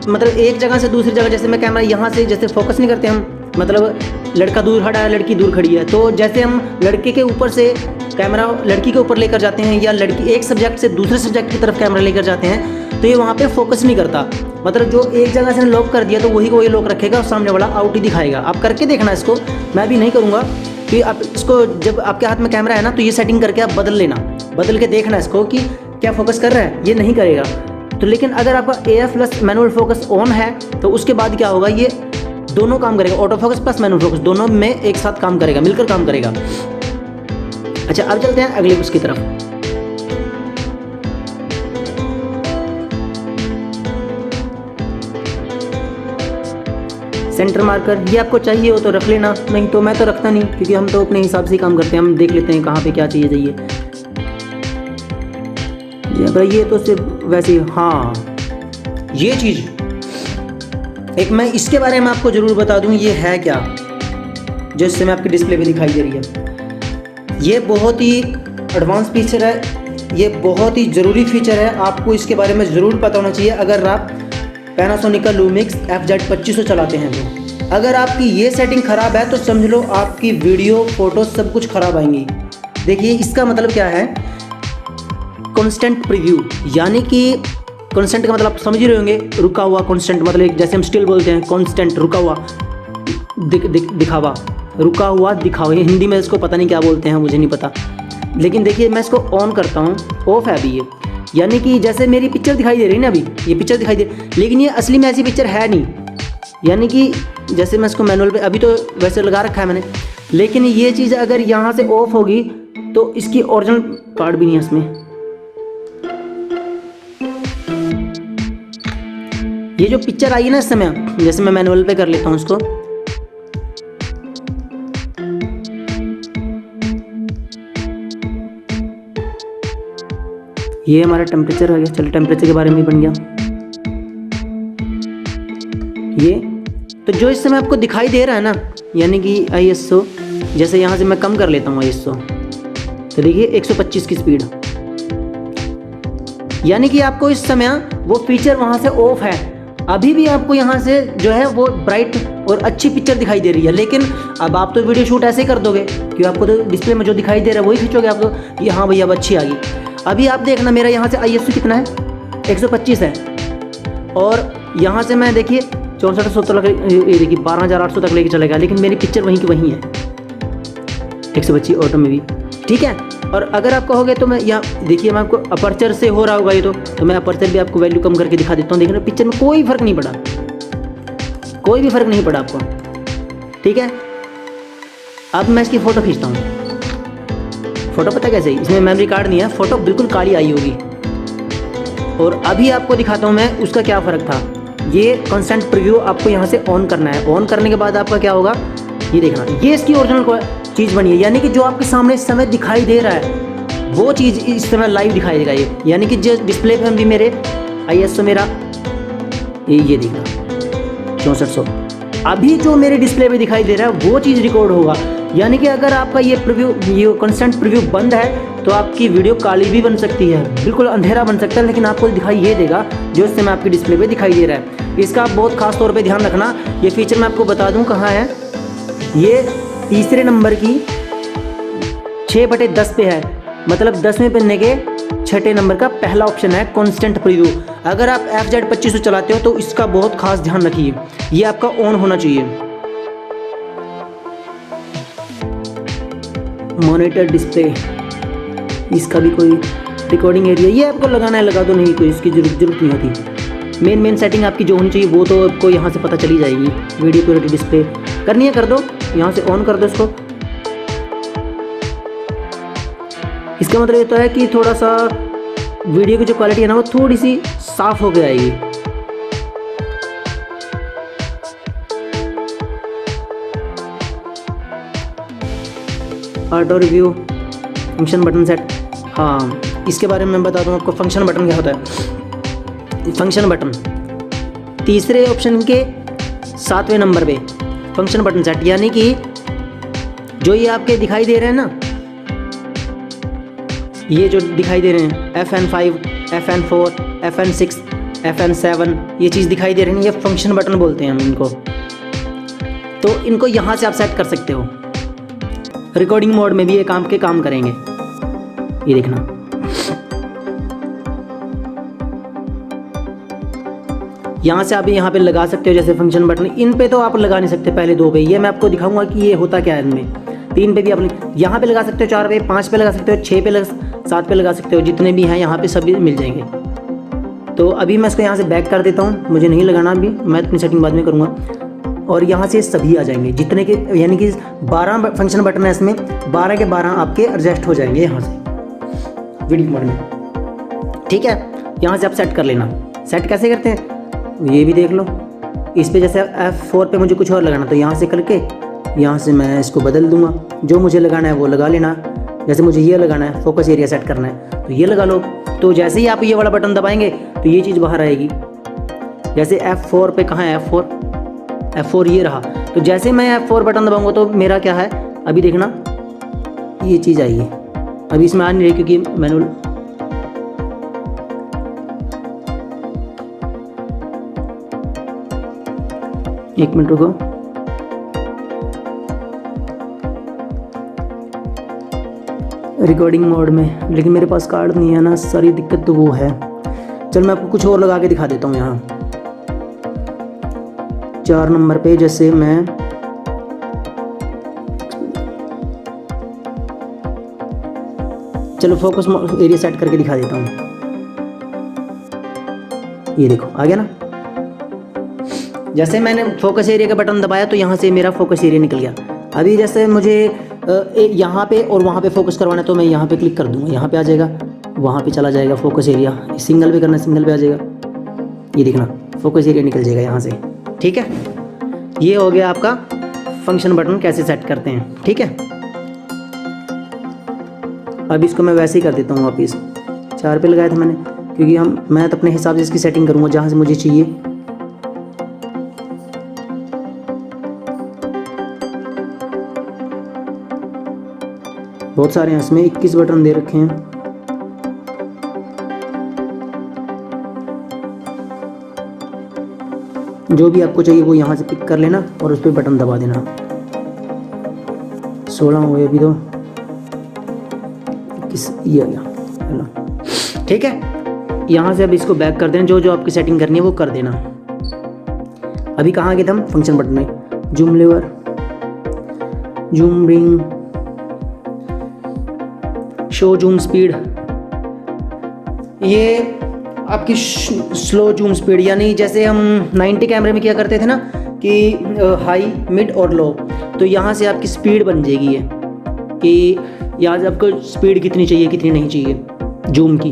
मतलब एक जगह से दूसरी जगह, जैसे मैं कैमरा यहाँ से जैसे फोकस नहीं करते हम, मतलब लड़का दूर खड़ा है, लड़की दूर खड़ी है, तो जैसे हम लड़के के ऊपर से कैमरा लड़की के ऊपर लेकर जाते हैं, या लड़की एक सब्जेक्ट से दूसरे सब्जेक्ट की तरफ कैमरा लेकर जाते हैं, तो ये वहाँ पे फोकस नहीं करता। मतलब जो एक जगह से लॉक कर दिया तो वही को वही लॉक रखेगा और सामने वाला आउट ही दिखाएगा। आप करके देखना इसको, मैं भी नहीं करूँगा कि आप इसको, जब आपके हाथ में कैमरा है ना, तो ये सेटिंग करके आप बदल लेना, बदल के देखना इसको कि क्या फोकस कर रहा है, ये नहीं करेगा। तो लेकिन अगर आपका AF plus manual focus on है तो उसके बाद क्या होगा, ये दोनों काम करेगा, auto focus plus manual focus दोनों में एक साथ काम करेगा, मिलकर काम करेगा। अच्छा, अब चलते हैं अगले उसकी तरफ। सेंटर मार्कर, ये आपको चाहिए हो तो रख लेना, नहीं तो मैं तो रखता नहीं, क्योंकि हम तो अपने हिसाब से ही काम करते हैं, हम देख लेते हैं कहाँ पे क्या चीज़ चाहिए। ये तो सिर्फ वैसे ही, हाँ ये चीज़ एक मैं इसके बारे में आपको ज़रूर बता दूं, ये है क्या, जो इस समय आपकी डिस्प्ले पे दिखाई दे रही है। ये बहुत ही एडवांस फीचर है, ये बहुत ही ज़रूरी फीचर है, आपको इसके बारे में ज़रूर पता होना चाहिए अगर आप पैनासोनिक का लूमिक्स FZ2500 चलाते हैं। तो अगर आपकी ये सेटिंग ख़राब है तो समझ लो आपकी वीडियो फोटो सब कुछ ख़राब आएंगी। देखिए इसका मतलब क्या है, कॉन्स्टेंट प्रीव्यू, यानी कि कॉन्स्टेंट का मतलब आप समझ ही रहे होंगे, रुका हुआ कॉन्स्टेंट, मतलब जैसे हम स्टिल बोलते हैं, कॉन्स्टेंट रुका हुआ दिखावा, रुका हुआ दिखावा, हिंदी में इसको पता नहीं क्या बोलते हैं, मुझे नहीं पता। लेकिन देखिए मैं इसको ऑन करता हूँ, ऑफ है अभी ये, यानी कि जैसे मेरी पिक्चर दिखाई दे रही है ना, अभी ये पिक्चर दिखाई दे रही, लेकिन ये असली में ऐसी पिक्चर है नहीं। यानी कि जैसे मैं इसको मैनुअल पे अभी तो वैसे लगा रखा है मैंने, लेकिन ये चीज़ अगर यहाँ से ऑफ होगी तो इसकी ओरिजिनल कार्ड भी नहीं है इसमें। ये जो पिक्चर आई है ना इस समय, जैसे मैं मैनुअल पे कर लेता हूँ इसको, ये हमारा टेम्परेचर आ गया। चलो टेम्परेचर के बारे में बन गया ये। तो जो इस समय आपको दिखाई दे रहा है ना, यानी कि ISO, जैसे यहाँ से मैं कम कर लेता हूँ ISO, तो देखिए 125 की स्पीड, यानी कि आपको इस समय वो फीचर वहाँ से ऑफ है। अभी भी आपको यहाँ से जो है वो ब्राइट और अच्छी पिक्चर दिखाई दे रही है, लेकिन अब आप तो वीडियो शूट ऐसे ही कर दोगे कि आपको तो डिस्प्ले में जो दिखाई दे रहा है वही खींचोगे आप तो, कि हाँ भैया अब अच्छी आ गई। अभी आप देखना मेरा यहाँ से ISO कितना है, 125 है, और यहाँ से मैं देखिए 6400 तक, ये देखिए 12800 तक लेके चलेगा, लेकिन मेरी पिक्चर वहीं की वहीं है 125 ऑटो में भी, ठीक है। और अगर आप कहोगे तो मैं यहाँ देखिए, मैं आपको अपर्चर से हो रहा होगा ये तो मैं अपर्चर भी आपको वैल्यू कम करके दिखा देता हूँ। देखना पिक्चर में कोई फ़र्क नहीं पड़ा, कोई भी फ़र्क नहीं पड़ा आपको, ठीक है। अब मैं इसकी फ़ोटो खींचता हूँ। फ़ोटो पता कैसे, इसमें मेमोरी कार्ड नहीं है, फ़ोटो बिल्कुल काली आई होगी। और अभी आपको दिखाता हूँ मैं उसका क्या फ़र्क था। ये कॉन्स्टेंट प्रीव्यू आपको यहाँ से ऑन करना है। ऑन करने के बाद आपका क्या होगा, ये देखना, ये इसकी ओरिजिनल चीज़ बनी है, यानी कि जो आपके सामने इस समय दिखाई दे रहा है वो चीज़ इस समय लाइव दिखाई देगा ये, यानी कि जो डिस्प्ले पे भी मेरे ISO मेरा ये देखना 6400, अभी जो मेरे डिस्प्ले पे दिखाई दे रहा है वो चीज़ रिकॉर्ड होगा। यानी कि अगर आपका ये प्रीव्यू, ये कॉन्स्टेंट प्रीव्यू बंद है तो आपकी वीडियो काली भी बन सकती है, बिल्कुल अंधेरा बन सकता है, लेकिन आपको दिखाई ये देगा जो इस समय आपकी डिस्प्ले पे दिखाई दे रहा है। इसका आप बहुत खास तौर पे ध्यान रखना। ये फीचर मैं आपको बता दूं कहाँ है, ये तीसरे नंबर की 6/10 पे है, मतलब 10वें पन्ने के 6ठे नंबर का पहला ऑप्शन है कॉन्स्टेंट प्रीव्यू। अगर आप FZ2500 चलाते हो तो इसका बहुत खास ध्यान रखिए, ये आपका ऑन होना चाहिए। मॉनिटर डिस्प्ले, इसका भी कोई रिकॉर्डिंग एरिया, ये आपको लगाना है, लगा दो, नहीं कोई इसकी जरूरत नहीं होती। मेन सेटिंग आपकी जो होनी चाहिए वो तो आपको यहाँ से पता चली जाएगी। वीडियो क्वालिटी डिस्प्ले करनी है, कर दो, यहाँ से ऑन कर दो इसको। इसका मतलब ये तो है कि थोड़ा सा वीडियो की जो क्वालिटी है ना वो थोड़ी सी साफ हो के आएगी। Auto review, function button set, हाँ इसके बारे में मैं बताता हूँ आपको। फंक्शन बटन क्या होता है, फंक्शन बटन तीसरे ऑप्शन के 7वें नंबर पे फंक्शन बटन सेट, यानी कि जो ये आपके दिखाई दे रहे हैं ना, ये जो दिखाई दे रहे हैं FN5, FN4, FN6, FN7, ये चीज़ दिखाई दे रही है, ये फंक्शन बटन बोलते हैं हम इनको। तो इनको यहाँ से आप सेट कर सकते हो। रिकॉर्डिंग मोड में भी ये काम करेंगे, ये देखना। यहाँ से आप यहाँ पे लगा सकते हो, जैसे फंक्शन बटन। इन पे तो आप लगा नहीं सकते, पहले 2 पे, ये मैं आपको दिखाऊंगा कि ये होता क्या है इनमें। 3 पे भी आप यहाँ पे लगा सकते हो, 4 पे, 5 पे लगा सकते हो, 6 पे 7 पे लगा सकते हो, जितने भी हैं यहाँ पे सभी मिल जाएंगे। तो अभी मैं इसको यहाँ से बैक कर देता हूँ, मुझे नहीं लगाना अभी, मैं अपनी सेटिंग बाद में करूँगा। और यहाँ से सभी आ जाएंगे जितने के, यानी कि 12 फंक्शन बटन है इसमें, 12 के 12 आपके एडजस्ट हो जाएंगे यहाँ से वीडियो मोड में, ठीक है। यहाँ से आप सेट कर लेना। सेट कैसे करते हैं ये भी देख लो। इस पे जैसे F4 पे मुझे कुछ और लगाना, तो यहाँ से करके यहाँ से मैं इसको बदल दूंगा, जो मुझे लगाना है वो लगा लेना। जैसे मुझे ये लगाना है, फोकस एरिया सेट करना है, तो ये लगा लो। तो जैसे ही आप ये वाला बटन दबाएंगे तो ये चीज़ बाहर आएगी। जैसे F4 पे कहाँ है, F4 ये रहा। तो जैसे मैं F4 बटन दबाऊंगा तो मेरा क्या है, अभी देखना ये चीज़ आई है। अभी इसमें आ नहीं रही क्योंकि मैनुअल, एक मिनट रुको। रिकॉर्डिंग मोड में, लेकिन मेरे पास कार्ड नहीं है ना, सारी दिक्कत तो वो है। चल मैं आपको कुछ और लगा के दिखा देता हूँ। यहाँ 4 नंबर पे जैसे मैं चलो फोकस एरिया सेट करके दिखा देता हूँ। ये देखो आ गया ना। जैसे मैंने फोकस एरिया का बटन दबाया तो यहाँ से मेरा फोकस एरिया निकल गया। अभी जैसे मुझे यहाँ पे और वहाँ पे फोकस करवाना है तो मैं यहाँ पे क्लिक कर दूँगा, यहाँ पे आ जाएगा, वहाँ पे चला जाएगा फोकस एरिया। सिंगल पे करना, सिंगल पे आ जाएगा, ये देखना फोकस एरिया निकल जाएगा यहाँ से। ठीक है, ये हो गया आपका फंक्शन बटन कैसे सेट करते हैं। ठीक है, अब इसको मैं वैसे ही कर देता हूँ वापिस। 4 पे लगाया था मैंने, क्योंकि मैं तो अपने हिसाब से इसकी सेटिंग करूँगा जहाँ से मुझे चाहिए। बहुत सारे हैं इसमें, 21 बटन दे रखे हैं। जो भी आपको चाहिए वो यहाँ से पिक कर लेना और उस पर बटन दबा देना। 16 हुए अभी तो, ये आ गया। ठीक है, यहाँ से अब इसको बैक कर देना, जो जो आपकी सेटिंग करनी है वो कर देना। अभी कहाँ गए थे हम? फंक्शन बटन में। Zoom lever, zoom ring, show zoom speed, ये आपकी स्लो जूम स्पीड, यानी जैसे हम 90 कैमरे में क्या करते थे ना कि हाई, मिड और लो, तो यहाँ से आपकी स्पीड बन जाएगी ये कि यहाँ से आपको स्पीड कितनी चाहिए कितनी नहीं चाहिए जूम की।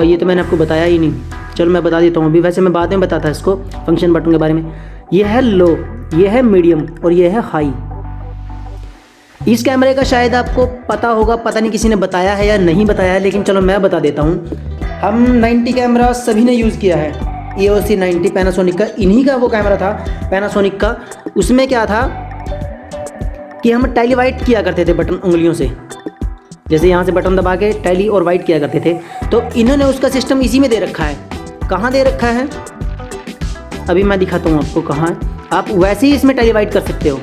ये तो मैंने आपको बताया ही नहीं, चलो मैं बता देता हूँ अभी। वैसे मैं बाद में बताता इसको फंक्शन बटन के बारे में। ये है लो, ये है मीडियम और ये है हाई। इस कैमरे का शायद आपको पता होगा, पता नहीं किसी ने बताया है या नहीं बताया है, लेकिन चलो मैं बता देता हूँ। हम 90 कैमरा सभी ने यूज़ किया है, EOS 90 पैनासोनिक का, इन्हीं का वो कैमरा था पैनासोनिक का। उसमें क्या था कि हम टैली वाइट किया करते थे बटन उंगलियों से, जैसे यहाँ से बटन दबा के टैली और वाइट किया करते थे। तो इन्होंने उसका सिस्टम इसी में दे रखा है। कहाँ दे रखा है अभी मैं दिखाता हूँ आपको कहाँ है। आप वैसे ही इसमें टैली वाइट कर सकते हो।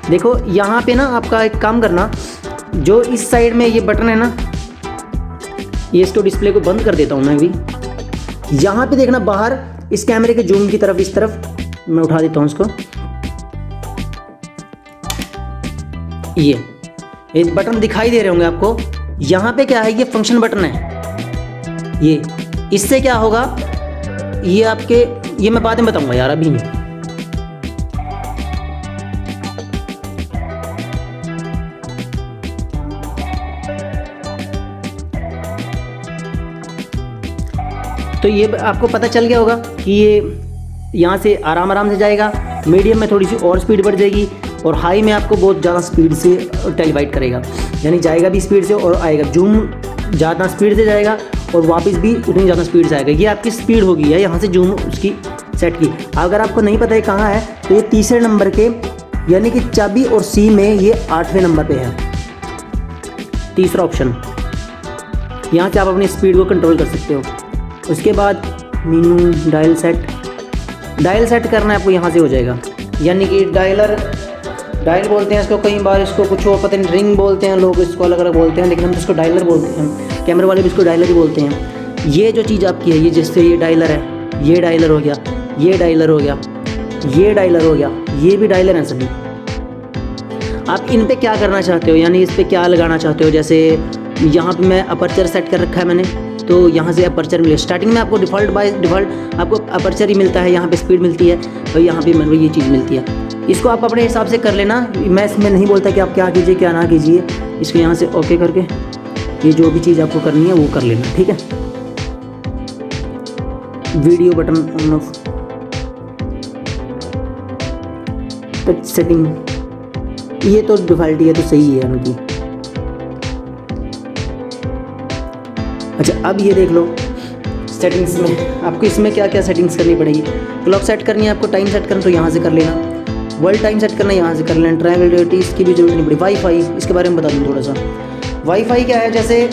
देखो यहाँ पे ना आपका एक काम करना, जो इस साइड में ये बटन है ना, ये इसको डिस्प्ले को बंद कर देता हूँ मैं भी। यहाँ पे देखना बाहर इस कैमरे के जूम की तरफ, इस तरफ मैं उठा देता हूँ इसको। ये बटन दिखाई दे रहे होंगे आपको। यहाँ पे क्या है, ये फंक्शन बटन है। ये इससे क्या होगा, ये आपके, ये मैं बाद में बताऊंगा यार, अभी नहीं। तो ये आपको पता चल गया होगा कि ये यहाँ से आराम आराम से जाएगा, मीडियम में थोड़ी सी और स्पीड बढ़ जाएगी और हाई में आपको बहुत ज़्यादा स्पीड से टेलीवाइट करेगा, यानी जाएगा भी स्पीड से और आएगा। जूम ज़्यादा स्पीड से जाएगा और वापस भी उतनी ज़्यादा स्पीड से आएगा। ये आपकी स्पीड होगी है यहाँ से जूम उसकी सेट की। अगर आपको नहीं पता है कहाँ है, तो ये तीसरे नंबर के, यानी कि चाबी और सी में ये 8वें नंबर पर है, तीसरा ऑप्शन। यहाँ से आप अपनी स्पीड को कंट्रोल कर सकते हो। उसके बाद मेनू, डायल सेट करना है आपको, यहाँ से हो जाएगा। यानी कि डायल बोलते हैं इसको, कई बार इसको कुछ और पता नहीं, रिंग बोलते हैं लोग, इसको अलग अलग बोलते हैं, लेकिन हम इसको डायलर बोलते हैं। कैमरे वाले भी इसको डायलर ही बोलते हैं। ये जो चीज़ आपकी है, ये जैसे ये डायलर है, ये डायलर हो गया, ये डायलर हो गया, ये डायलर हो गया, ये भी डायलर हैं सभी। आप इन पे क्या करना चाहते हो, यानी इस पर क्या लगाना चाहते हो। जैसे यहाँ पे मैं अपर्चर सेट कर रखा है मैंने, तो यहाँ से अपर्चर मिले। स्टार्टिंग में आपको डिफ़ॉल्ट आपको अपर्चर ही मिलता है, यहाँ पे स्पीड मिलती है और यहाँ पे ये चीज़ मिलती है। इसको आप अपने हिसाब से कर लेना। मैं इसमें नहीं बोलता कि आप क्या कीजिए क्या ना कीजिए। इसको यहाँ से ओके करके ये जो भी चीज़ आपको करनी है वो कर लेना, ठीक है। Video button on off, touch setting, ये तो डिफ़ॉल्ट ही है, तो सही है उनकी। अच्छा अब ये देख लो सेटिंग्स में आपको इसमें क्या क्या सेटिंग्स करनी पड़ेगी। क्लॉक सेट करनी है आपको, टाइम सेट करना तो यहाँ से कर लेना, वर्ल्ड टाइम सेट करना यहाँ से कर लेना, ट्रायंगल इसकी भी जरूरत नहीं पड़ी। वाईफाई, इसके बारे में बता दूँ थोड़ा सा। वाईफाई क्या है, जैसे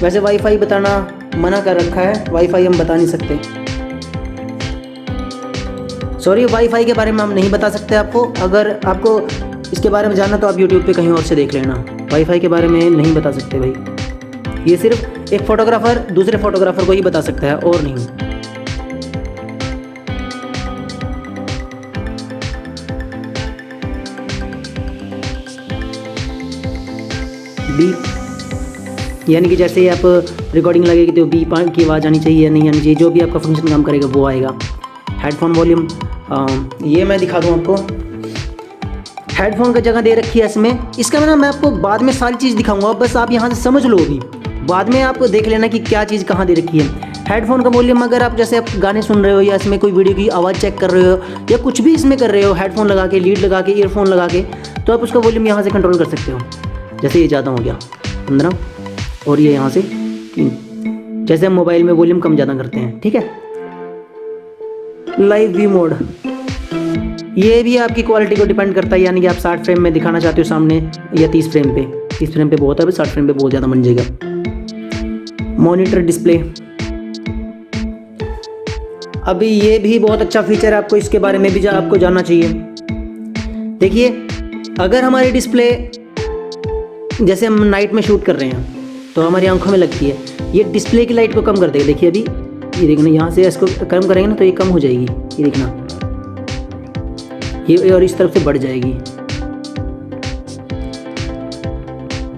वैसे वाईफाई बताना मना कर रखा है, वाईफाई हम बता नहीं सकते। सॉरी, वाईफाई के बारे में हम नहीं बता सकते आपको। अगर आपको इसके बारे में जानना तो आप यूट्यूब पे कहीं और से देख लेना। वाईफाई के बारे में नहीं बता सकते भाई, ये सिर्फ एक फ़ोटोग्राफ़र दूसरे फ़ोटोग्राफ़र को ही बता सकता है और नहीं। बीप, यानी कि जैसे आप रिकॉर्डिंग लगेगी तो बीप की आवाज़ आनी चाहिए या नहीं आनी चाहिए, जो भी आपका फंक्शन काम करेगा वो आएगा। हेडफोन वॉल्यूम, ये मैं दिखा दूँ आपको। हेडफोन का जगह दे रखी है इसमें। इसका मैं आपको बाद में सारी चीज़ दिखाऊंगा, बस आप यहाँ से समझ लो अभी, बाद में आप देख लेना कि क्या चीज़ कहाँ दे रखी है। हेडफोन का वॉल्यूम अगर आप जैसे आप गाने सुन रहे हो या इसमें कोई वीडियो की आवाज़ चेक कर रहे हो या कुछ भी इसमें कर रहे हो, हेडफोन लगा के, लीड लगा के, ईयरफोन लगा के, तो आप उसका वॉल्यूम यहाँ से कंट्रोल कर सकते हो। जैसे ये ज़्यादा हो गया 15 और ये यहाँ से 3, जैसे हम मोबाइल में वॉल्यूम कम ज़्यादा करते हैं, ठीक है। लाइव व्यू मोड, ये भी आपकी क्वालिटी को डिपेंड करता है, यानी कि आप 60 फ्रेम में दिखाना चाहते हो सामने या 30 फ्रेम पे। 30 फ्रेम पे बहुत है, 60 फ्रेम पे बहुत ज़्यादा बन जाएगा। मॉनिटर डिस्प्ले, अभी ये भी बहुत अच्छा फीचर है, आपको इसके बारे में भी आपको जानना चाहिए। देखिए, अगर हमारी डिस्प्ले जैसे हम नाइट में शूट कर रहे हैं तो हमारी आंखों में लगती है, ये डिस्प्ले की लाइट को कम कर देगा। देखिए अभी ये देखना, यहाँ से इसको कम करेंगे ना तो ये कम हो जाएगी, ये देखना, ये और इस तरफ से बढ़ जाएगी।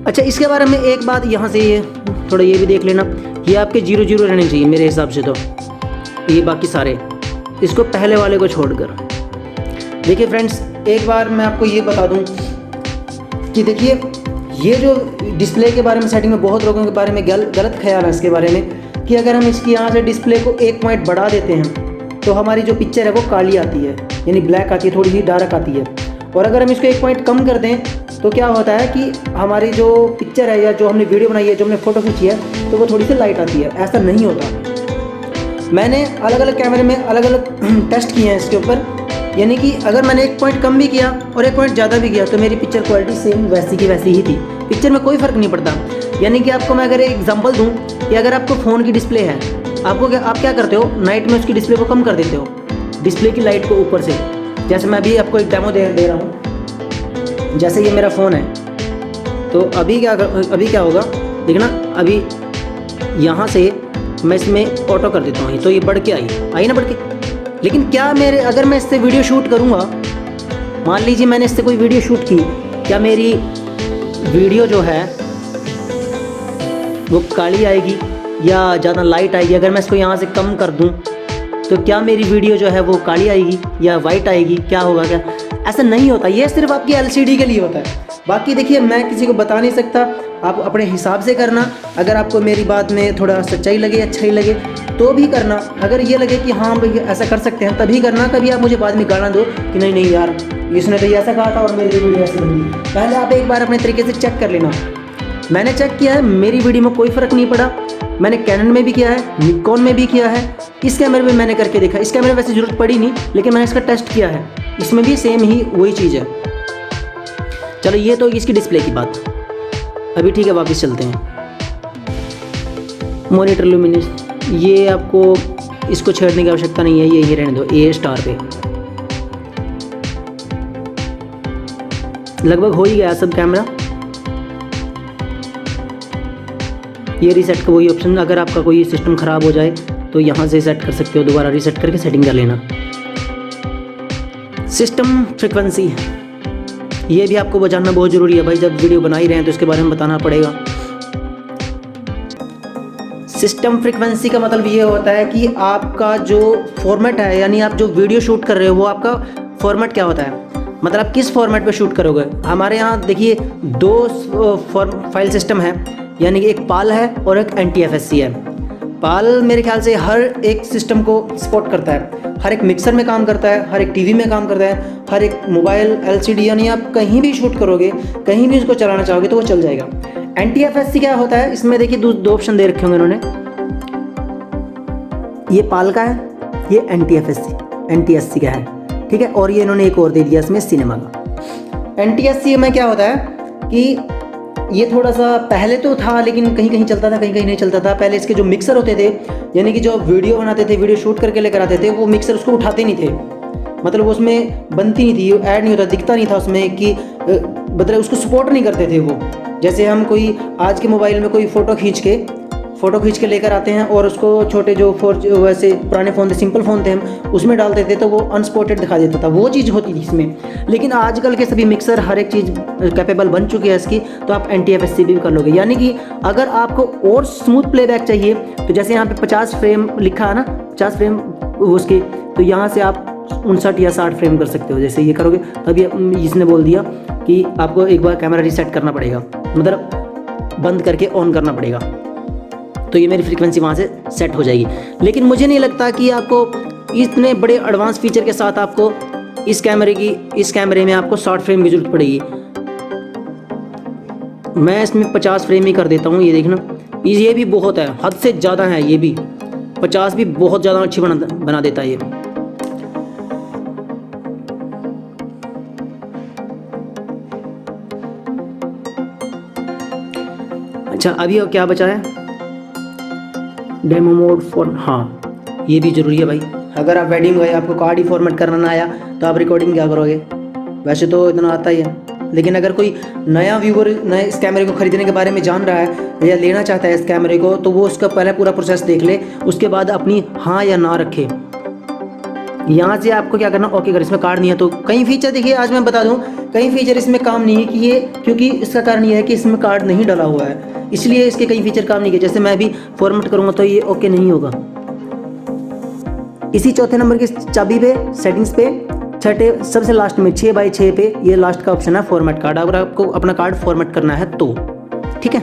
अच्छा, इसके बारे में एक बात यहाँ से ये थोड़ा ये भी देख लेना, ये आपके 0-0 रहने चाहिए मेरे हिसाब से, तो ये बाकी सारे, इसको पहले वाले को छोड़कर। देखिए फ्रेंड्स, एक बार मैं आपको ये बता दूं कि देखिए, ये जो डिस्प्ले के बारे में सेटिंग में बहुत लोगों के बारे में गलत ख्याल है इसके बारे में कि अगर हम इसकी यहाँ से डिस्प्ले को 1 पॉइंट बढ़ा देते हैं तो हमारी जो पिक्चर है वो काली आती है, यानी ब्लैक आती है, थोड़ी सी डार्क आती है। और अगर हम इसको 1 पॉइंट कम कर दें तो क्या होता है कि हमारी जो पिक्चर है या जो हमने वीडियो बनाई है, जो हमने फ़ोटो खींची है, तो वो थोड़ी सी लाइट आती है। ऐसा नहीं होता। मैंने अलग अलग कैमरे में अलग अलग टेस्ट किए हैं इसके ऊपर, यानी कि अगर मैंने 1 पॉइंट कम भी किया और 1 पॉइंट ज़्यादा भी किया तो मेरी पिक्चर क्वालिटी सेम वैसी की वैसी ही थी, पिक्चर में कोई फ़र्क नहीं पड़ता। यानी कि आपको मैं अगर एक एग्जांपल दूं कि अगर आपको फ़ोन की डिस्प्ले है, आप क्या करते हो, नाइट में उसकी डिस्प्ले को कम कर देते हो, डिस्प्ले की लाइट को ऊपर से। जैसे मैं अभी आपको एक डेमो दे रहा हूँ, जैसे ये मेरा फ़ोन है, तो अभी क्या होगा देखना, अभी यहाँ से मैं इसमें ऑटो कर देता हूँ, तो ये बढ़ के आई ना बढ़ के। लेकिन क्या अगर मैं इससे वीडियो शूट करूँगा, मान लीजिए मैंने इससे कोई वीडियो शूट की, क्या मेरी वीडियो जो है वो काली आएगी या ज़्यादा लाइट आएगी? अगर मैं इसको यहाँ से कम कर दूँ तो क्या मेरी वीडियो जो है वो काली आएगी या वाइट आएगी? क्या होगा? क्या ऐसा नहीं होता, ये सिर्फ आपकी LCD के लिए होता है। बाकी देखिए, मैं किसी को बता नहीं सकता, आप अपने हिसाब से करना। अगर आपको मेरी बात में थोड़ा सच्चाई लगे, अच्छाई लगे तो भी करना। अगर ये लगे कि हाँ भाई ऐसा कर सकते हैं तभी करना। कभी आप मुझे बाद में गाना दो कि नहीं यार, इसने तो ये ऐसा कहा था और मेरी वीडियो ऐसी बनी। पहले आप एक बार अपने तरीके से चेक कर लेना। मैंने चेक किया है, मेरी वीडियो में कोई फ़र्क नहीं पड़ा। मैंने कैनन में भी किया है, निकॉन में भी किया है, इस कैमरे में मैंने करके देखा। इस कैमरे में वैसे ज़रूरत पड़ी नहीं, लेकिन मैंने इसका टेस्ट किया है, इसमें भी सेम ही वही चीज़ है। चलो, ये तो इसकी डिस्प्ले की बात। अभी ठीक है, वापस चलते हैं। मॉनिटर लुमिनस, ये आपको इसको छेड़ने की आवश्यकता नहीं है, ये रहने दो A स्टार पे। लगभग हो ही गया सब कैमरा। ये रीसेट का वही ऑप्शन, अगर आपका कोई सिस्टम ख़राब हो जाए तो यहाँ से सेट कर सकते हो, दोबारा रीसेट करके सेटिंग कर लेना। सिस्टम फ्रिक्वेंसी, ये भी आपको जानना बहुत ज़रूरी है भाई, जब वीडियो बना ही रहे हैं तो इसके बारे में बताना पड़ेगा। सिस्टम फ्रिक्वेंसी का मतलब ये होता है कि आपका जो फॉर्मेट है, यानी आप जो वीडियो शूट कर रहे हो वो आपका फॉर्मेट क्या होता है, मतलब आप किस फॉर्मेट पे शूट करोगे। हमारे यहाँ देखिए 2 फाइल सिस्टम है, यानी कि एक पाल है और एक NTFSC है। पाल मेरे ख्याल से हर एक सिस्टम को सपोर्ट करता है, हर एक मिक्सर में काम करता है, हर एक टीवी में काम करता है, हर एक मोबाइल LCD, यानी आप कहीं भी शूट करोगे, कहीं भी उसको चलाना चाहोगे तो वो चल जाएगा। NTFSC क्या होता है, इसमें देखिए 2 ऑप्शन दे रखे होंगे इन्होंने, ये पाल का है, ये NTSC का है, ठीक है। और ये इन्होंने एक और दे दिया इसमें सिनेमा का। NTSC में क्या होता है कि ये थोड़ा सा पहले तो था, लेकिन कहीं कहीं चलता था, कहीं कहीं नहीं चलता था। पहले इसके जो मिक्सर होते थे, यानी कि जो वीडियो बनाते थे, वीडियो शूट करके लेकर आते थे, वो मिक्सर उसको उठाते नहीं थे, मतलब उसमें बनती नहीं थी, ऐड नहीं होता, दिखता नहीं था उसमें कि मतलब उसको सपोर्ट नहीं करते थे वो। जैसे हम कोई आज के मोबाइल में कोई फ़ोटो खींच के लेकर आते हैं और उसको छोटे जो वैसे पुराने फ़ोन थे, सिंपल फ़ोन थे, हम उसमें डालते थे तो वो अनस्पॉटेड दिखा देता था, वो चीज़ होती थी इसमें। लेकिन आजकल के सभी मिक्सर हर एक चीज़ कैपेबल बन चुकी है इसकी, तो आप NTFSC भी कर लोगे। यानी कि अगर आपको और स्मूथ प्लेबैक चाहिए तो जैसे यहाँ पे 50 फ्रेम लिखा है ना, 50 फ्रेम उसके, तो यहाँ से आप 59 या 60 फ्रेम कर सकते हो। जैसे ये करोगे तभी इसने बोल दिया कि आपको एक बार कैमरा रीसेट करना पड़ेगा, मतलब बंद करके ऑन करना पड़ेगा, तो ये मेरी फ्रीक्वेंसी वहाँ से सेट हो जाएगी। लेकिन मुझे नहीं लगता कि आपको इतने बड़े एडवांस फीचर के साथ आपको इस कैमरे में आपको 60 फ्रेम की जरूरत पड़ेगी। मैं इसमें 50 फ्रेम ही कर देता हूँ। ये देखना, ये भी बहुत है, हद से ज़्यादा है। ये भी 50 भी बहुत ज़्यादा अच्छी बना देता है ये। अच्छा, अभी और क्या बचा है? डेमो मोड फॉर, हाँ ये भी ज़रूरी है भाई। अगर आप वेडिंग गए, आपको कार्ड ही फॉर्मेट करना ना आया तो आप रिकॉर्डिंग क्या करोगे? वैसे तो इतना आता ही है, लेकिन अगर कोई नया व्यूअर नए इस कैमरे को ख़रीदने के बारे में जान रहा है या लेना चाहता है इस कैमरे को, तो वो उसका पहले पूरा प्रोसेस देख ले, उसके बाद अपनी हाँ या ना रखे। यहाँ से आपको क्या करना, ओके अगर इसमें कार्ड नहीं है तो कई फीचर देखिए, आज मैं बता दूँ कई फीचर इसमें काम नहीं है कि ये, क्योंकि इसका कारण ये है कि इसमें कार्ड नहीं डाला हुआ है, इसलिए इसके कई फीचर काम नहीं किए। जैसे मैं भी फॉर्मेट करूँगा तो ये ओके नहीं होगा। इसी चौथे नंबर की चाबी पे, सेटिंग्स पे, छठे सबसे लास्ट में 6x6 पे ये लास्ट का ऑप्शन है फॉर्मेट कार्ड। अगर आपको अपना कार्ड फॉर्मेट करना है तो ठीक है।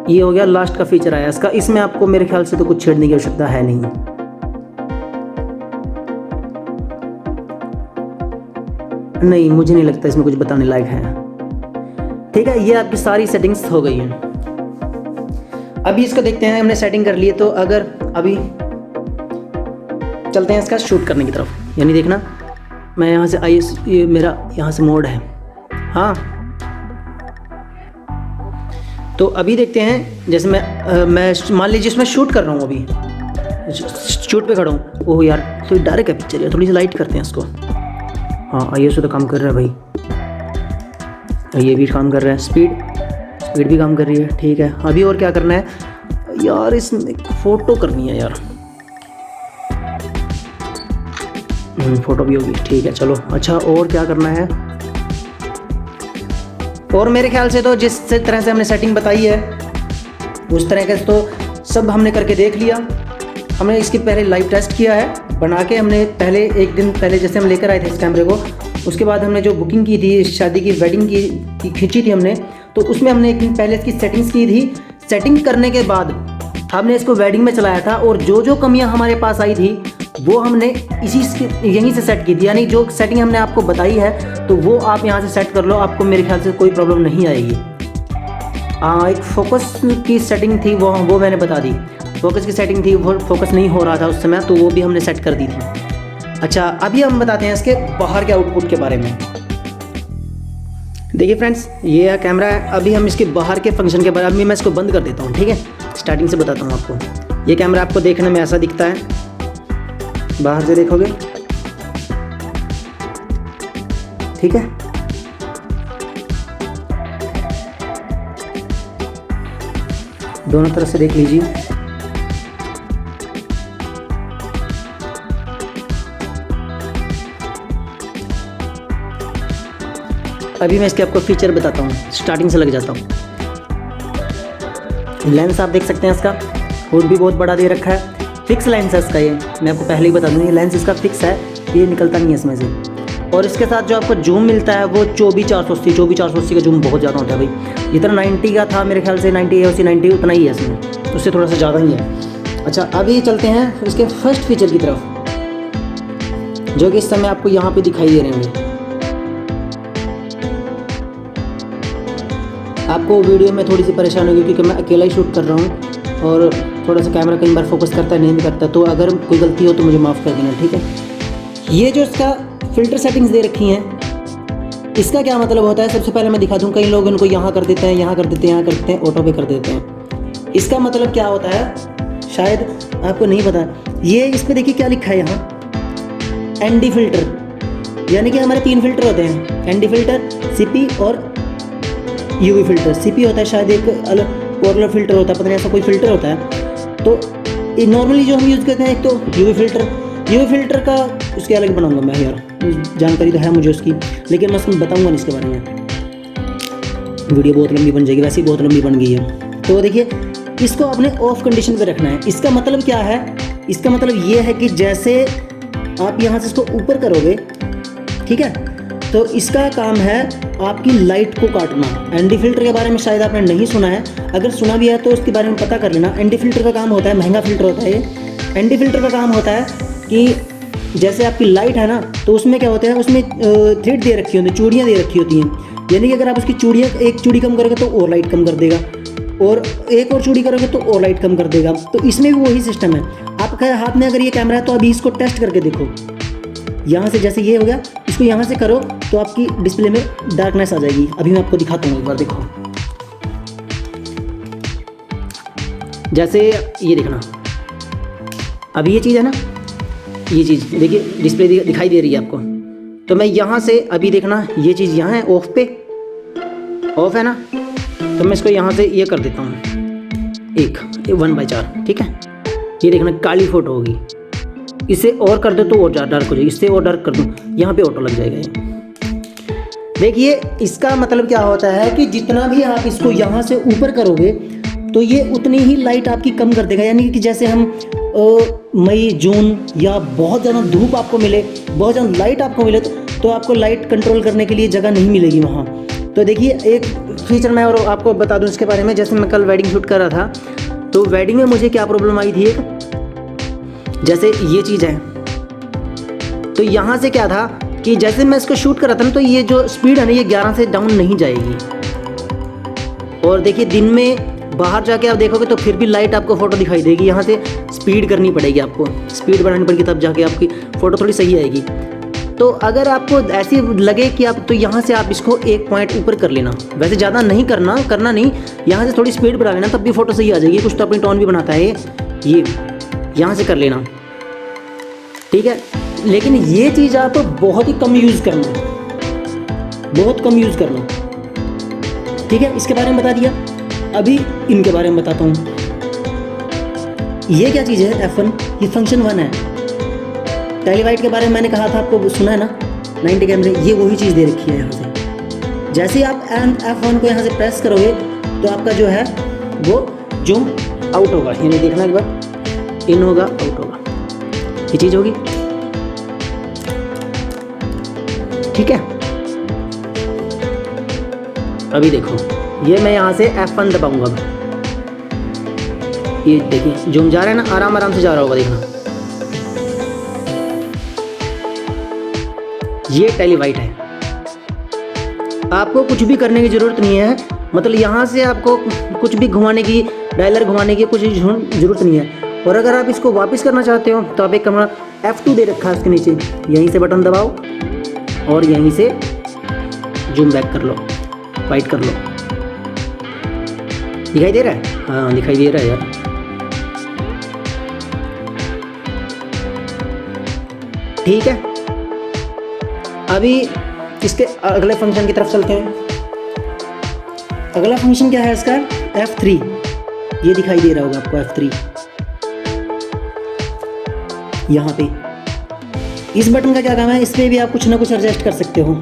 ये हो गया लास्ट का फीचर आया इसका। इसमें आपको मेरे ख्याल से तो कुछ छेड़ने की आवश्यकता है नहीं। नहीं, मुझे नहीं लगता इसमें कुछ बताने लायक है। ठीक है, ये आपकी सारी सेटिंग्स हो गई हैं। अभी इसको देखते हैं, हमने सेटिंग कर ली है, तो अगर अभी चलते हैं इसका शूट करने की तरफ। यानी देखना, मैं यहाँ से ये मेरा यहाँ से मोड है, हाँ। तो अभी देखते हैं, जैसे मैं मान लीजिए इसमें शूट कर रहा हूँ, अभी शूट पे खड़ा हूँ। ओह यार, तो डायरेक्ट है पिक्चर यार, थोड़ी सी लाइट करते हैं इसको। हाँ, ISO तो काम कर रहा है भाई, ये भी काम कर रहा है, स्पीड भी काम कर रही है। ठीक है, अभी और क्या करना है यार, इसमें फ़ोटो करनी है यार, फ़ोटो भी होगी। ठीक है, चलो। अच्छा, और क्या करना है? और मेरे ख्याल से तो जिस तरह से हमने सेटिंग बताई है उस तरह का तो सब हमने करके देख लिया। हमने इसके पहले लाइव टेस्ट किया है बना के। हमने पहले एक दिन पहले जैसे हम लेकर आए थे इस कैमरे को, उसके बाद हमने जो बुकिंग की थी, शादी की वेडिंग की खींची थी हमने, तो उसमें हमने एक दिन पहले इसकी सेटिंग्स की थी। सेटिंग करने के बाद हमने इसको वेडिंग में चलाया था, और जो कमियां हमारे पास आई थी वो हमने यहीं से सेट की थी। यानी जो सेटिंग हमने आपको बताई है तो वो आप यहाँ से सेट कर लो, आपको मेरे ख्याल से कोई प्रॉब्लम नहीं आएगी। एक फोकस की सेटिंग थी, वो मैंने बता दी। फोकस की सेटिंग थी, वो फोकस नहीं हो रहा था उस समय, तो वो भी हमने सेट कर दी थी। अच्छा, अभी हम बताते हैं इसके बाहर के आउटपुट के बारे में। देखिए फ्रेंड्स, ये है कैमरा है। अभी हम इसके बाहर के फंक्शन के बारे में, मैं इसको बंद कर देता हूँ, ठीक है। स्टार्टिंग से बताता हूँ आपको। ये कैमरा आपको देखने में ऐसा दिखता है, बाहर से देखोगे, ठीक है। दोनों तरफ से देख लीजिए। अभी मैं इसके आपको फीचर बताता हूँ, स्टार्टिंग से लग जाता हूँ। लेंस आप देख सकते हैं, इसका हुड भी बहुत बड़ा दे रखा है। फिक्स लेंस है इसका, ये मैं आपको पहले ही बता दूँ, ये लेंस इसका फिक्स है, ये निकलता नहीं है इसमें से। और इसके साथ जो आपको जूम मिलता है वो 2480 का जूम बहुत ज़्यादा होता है भाई। जितना 90 का था मेरे ख्याल से, 90 उतना ही है इसमें, उससे थोड़ा सा ज़्यादा ही है। अच्छा, अभी चलते हैं इसके फर्स्ट फीचर की तरफ, जो कि इस समय आपको यहाँ पे दिखाई दे रहे होंगे। आपको वीडियो में थोड़ी सी परेशानी होगी क्योंकि मैं अकेला ही शूट कर रहा हूँ, और थोड़ा सा कैमरा कई बार फोकस करता है, नहीं भी करता, तो अगर कोई गलती हो तो मुझे माफ़ कर देना, ठीक है। ये जो इसका फ़िल्टर सेटिंग्स दे रखी हैं, इसका क्या मतलब होता है, सबसे पहले मैं दिखा दूँ। कई लोग इनको यहाँ कर देते हैं, यहाँ कर देते हैं, यहाँ कर देते हैं, ऑटो पे कर देते हैं। इसका मतलब क्या होता है शायद आपको नहीं पता। ये इस पर देखिए क्या लिखा है यहाँ, ND फिल्टर, यानी कि हमारे 3 फिल्टर होते हैं, ND फिल्टर, CP और UV फिल्टर। CP होता है शायद एक अलग पोलर फिल्टर होता है, पता नहीं ऐसा कोई फिल्टर होता है। तो ये नॉर्मली जो हम यूज़ करते हैं, एक तो UV फिल्टर का उसके अलग बनाऊंगा मैं यार, जानकारी तो है मुझे उसकी, लेकिन मैं उसमें बताऊंगा नहीं इसके बारे में, वीडियो बहुत लंबी बन जाएगी, वैसे ही बहुत लंबी बन गई है। तो देखिए, इसको आपने ऑफ कंडीशन पे रखना है। इसका मतलब क्या है, इसका मतलब ये है कि जैसे आप यहाँ से इसको ऊपर करोगे, ठीक है, तो इसका काम है आपकी लाइट को काटना। एनडी फिल्टर के बारे में शायद आपने नहीं सुना है, अगर सुना भी है तो उसके बारे में पता कर लेना। एनडी फिल्टर का काम होता है, महंगा फिल्टर होता है ये। एनडी फिल्टर का काम होता है कि जैसे आपकी लाइट है ना, तो उसमें क्या होता है, उसमें थ्रेड दे रखी होती है, चूड़ियाँ दे रखी होती हैं। यानी कि अगर आप उसकी चूड़ियाँ, एक चूड़ी कम करोगे तो और लाइट कम कर देगा, और एक और चूड़ी करोगे तो और लाइट कम कर देगा। तो इसमें भी वही सिस्टम है। आपके हाथ में अगर ये कैमरा है तो अभी इसको टेस्ट करके देखो। यहाँ से जैसे ये हो गया, इसको यहाँ से करो तो आपकी डिस्प्ले में डार्कनेस आ जाएगी। अभी मैं आपको दिखाता हूँ, एक बार देखो। जैसे ये देखना, अभी ये चीज़ है ना, ये चीज़ देखिए डिस्प्ले दिखाई दे रही है आपको। तो मैं यहाँ से अभी देखना, ये चीज़ यहाँ है ऑफ पे, ऑफ है ना, तो मैं इसको यहाँ से ये कर देता हूँ, एक 1/4, ठीक है। ये देखना काली फोटो होगी, इसे और कर दो तो और ज़्यादा डार्क हो जाएगी, इससे और डार्क कर दो, यहाँ पे ऑटो लग जाएगा ये। देखिए इसका मतलब क्या होता है कि जितना भी आप इसको यहाँ से ऊपर करोगे तो ये उतनी ही लाइट आपकी कम कर देगा। यानी कि जैसे हम मई जून या बहुत ज़्यादा धूप आपको मिले, बहुत ज़्यादा लाइट आपको मिले, तो आपको लाइट कंट्रोल करने के लिए जगह नहीं मिलेगी वहाँ। तो देखिए एक फीचर मैं और आपको बता दूँ इसके बारे में। जैसे मैं कल वेडिंग शूट कर रहा था, तो वेडिंग में मुझे क्या प्रॉब्लम आई थी, एक जैसे ये चीज़ है, तो यहाँ से क्या था कि जैसे मैं इसको शूट कर रहा था ना, तो ये जो स्पीड है ना, ये 11 से डाउन नहीं जाएगी। और देखिए दिन में बाहर जाके आप देखोगे तो फिर भी लाइट आपको फ़ोटो दिखाई देगी। यहाँ से स्पीड करनी पड़ेगी, आपको स्पीड बढ़ानी पड़ेगी, तब जाके आपकी फ़ोटो थोड़ी सही आएगी। तो अगर आपको ऐसी लगे कि आप, तो यहाँ से आप इसको 1 पॉइंट ऊपर कर लेना। वैसे ज़्यादा नहीं करना नहीं, यहाँ से थोड़ी स्पीड बढ़ा लेना, तब भी फ़ोटो सही आ जाएगी। कुछ तो अपनी टोन भी बनाता है ये यहाँ से कर लेना, ठीक है। लेकिन ये चीज़ आप बहुत ही कम यूज़ करना, बहुत कम यूज़ करना, ठीक है। इसके बारे में बता दिया, अभी इनके बारे में बताता हूँ। ये क्या चीज़ है, F1, ये फंक्शन 1 है। टेलीवाइट के बारे में मैंने कहा था, आपको सुना है ना, 90 कैमरे, ये वही चीज़ दे रखी है यहाँ से। जैसे ही आप F1 को यहाँ से प्रेस करोगे तो आपका जो है वो जूम आउट होगा, यानी देखना एक बार, इन होगा, आउट होगा, ये चीज़ होगी, ठीक है। अभी देखो, ये मैं यहाँ से F1 दबाऊंगा, ये देखिए जूम जा रहा है ना, आराम आराम से जा रहा होगा, देखना। ये टेलीवाइट है, आपको कुछ भी करने की ज़रूरत नहीं है। मतलब यहाँ से आपको कुछ भी घुमाने की, डायलर घुमाने की कुछ ज़रूरत नहीं है। और अगर आप इसको वापस करना चाहते हो तो आप एक कमरा F2 दे रखा है इसके नीचे, यहीं से बटन दबाओ और यहीं से जूम बैक कर लो, वाइट कर लो। दिखाई दे रहा है? हाँ दिखाई दे रहा है यार। ठीक है, अभी इसके अगले फंक्शन की तरफ चलते हैं। अगला फंक्शन क्या है इसका? F3। ये दिखाई दे रहा होगा आपको F3 यहाँ पे। इस बटन का क्या काम है, इस पर भी आप कुछ ना कुछ एडजस्ट कर सकते हो।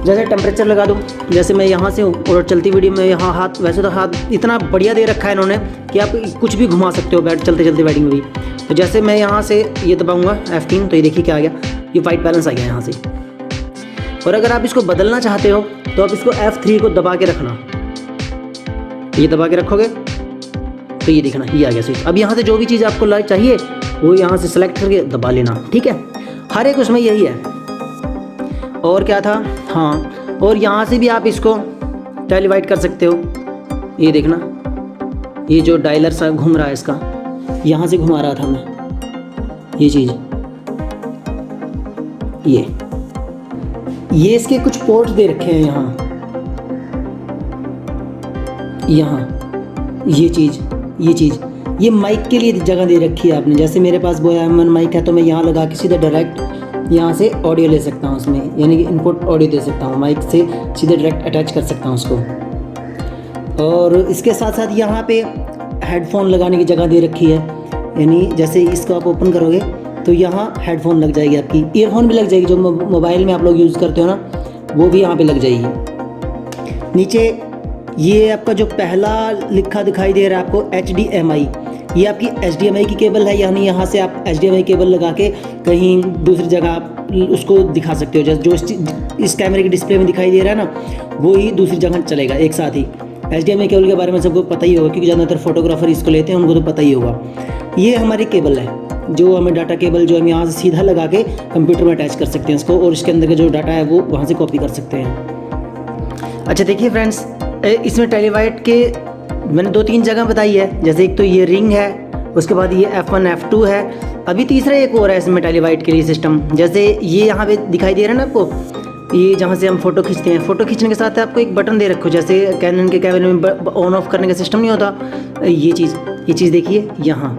जैसे टेम्परेचर लगा दूँ, जैसे मैं यहाँ से हूँ और चलती वीडियो में यहाँ हाथ, वैसे तो हाथ इतना बढ़िया दे रखा है इन्होंने कि आप कुछ भी घुमा सकते हो बैठ चलते चलते वेडिंग में भी। तो जैसे मैं यहाँ से ये दबाऊँगा F3, तो ये देखिए क्या आ गया, ये वाइट बैलेंस आ गया यहाँ से। और अगर आप इसको बदलना चाहते हो तो आप इसको F3 को दबा के रखना, ये दबा के रखोगे तो ये देखना ये आ गया स्विच। अब यहाँ से जो भी चीज़ आपको लाइट चाहिए वो यहाँ से सेलेक्ट करके दबा लेना, ठीक है। हर एक उसमें यही है। और क्या था, हाँ, और यहाँ से भी आप इसको टेलीवाइट कर सकते हो। ये देखना, ये जो डायलर सा घूम रहा है इसका, यहाँ से घुमा रहा था मैं, ये चीज़, ये इसके कुछ पोर्ट्स दे रखे हैं यहाँ, ये चीज़ ये माइक के लिए जगह दे रखी है आपने। जैसे मेरे पास बोया माइक है तो मैं यहाँ लगा के सीधा डायरेक्ट यहाँ से ऑडियो ले सकता हूँ उसमें, यानी कि इनपुट ऑडियो दे सकता हूँ, माइक से सीधे डायरेक्ट अटैच कर सकता हूँ उसको। और इसके साथ साथ यहाँ पे हेडफोन लगाने की जगह दे रखी है, यानी जैसे इसको आप ओपन करोगे तो यहाँ हेडफोन लग जाएगी, आपकी ईयरफोन भी लग जाएगी, जो मोबाइल में आप लोग यूज़ करते हो ना, वो भी यहाँ पे लग जाएगी। नीचे ये आपका जो पहला लिखा दिखाई दे रहा है आपको HDMI, ये आपकी HDMI की केबल है, यानी यहाँ से आप HDMI केबल लगा के कहीं दूसरी जगह आप उसको दिखा सकते हो। जैसे जो इस कैमरे की डिस्प्ले में दिखाई दे रहा है ना, वो ही दूसरी जगह चलेगा एक साथ ही। HDMI केबल के बारे में सबको पता ही होगा, क्योंकि ज़्यादातर फोटोग्राफर इसको लेते हैं, उनको तो पता ही होगा। ये हमारी केबल है, जो हमें डाटा केबल जो हम यहाँ से सीधा लगा के कंप्यूटर में अटैच कर सकते हैं इसको, और इसके अंदर का जो डाटा है वो वहाँ से कॉपी कर सकते हैं। अच्छा देखिए फ्रेंड्स, इसमें टेलीवाइट के मैंने 2-3 जगह बताई है। जैसे एक तो ये रिंग है, उसके बाद ये F1 F2 है, अभी तीसरा एक और है इसमें टेलीवाइट के लिए सिस्टम। जैसे ये यहाँ पे दिखाई दे रहा है ना आपको, ये जहाँ से हम फ़ोटो खींचते हैं, फ़ोटो खींचने के साथ आपको एक बटन दे रखो, जैसे कैनन के कैमरे में ऑन ऑफ करने का सिस्टम नहीं होता। ये चीज़ देखिए यहाँ,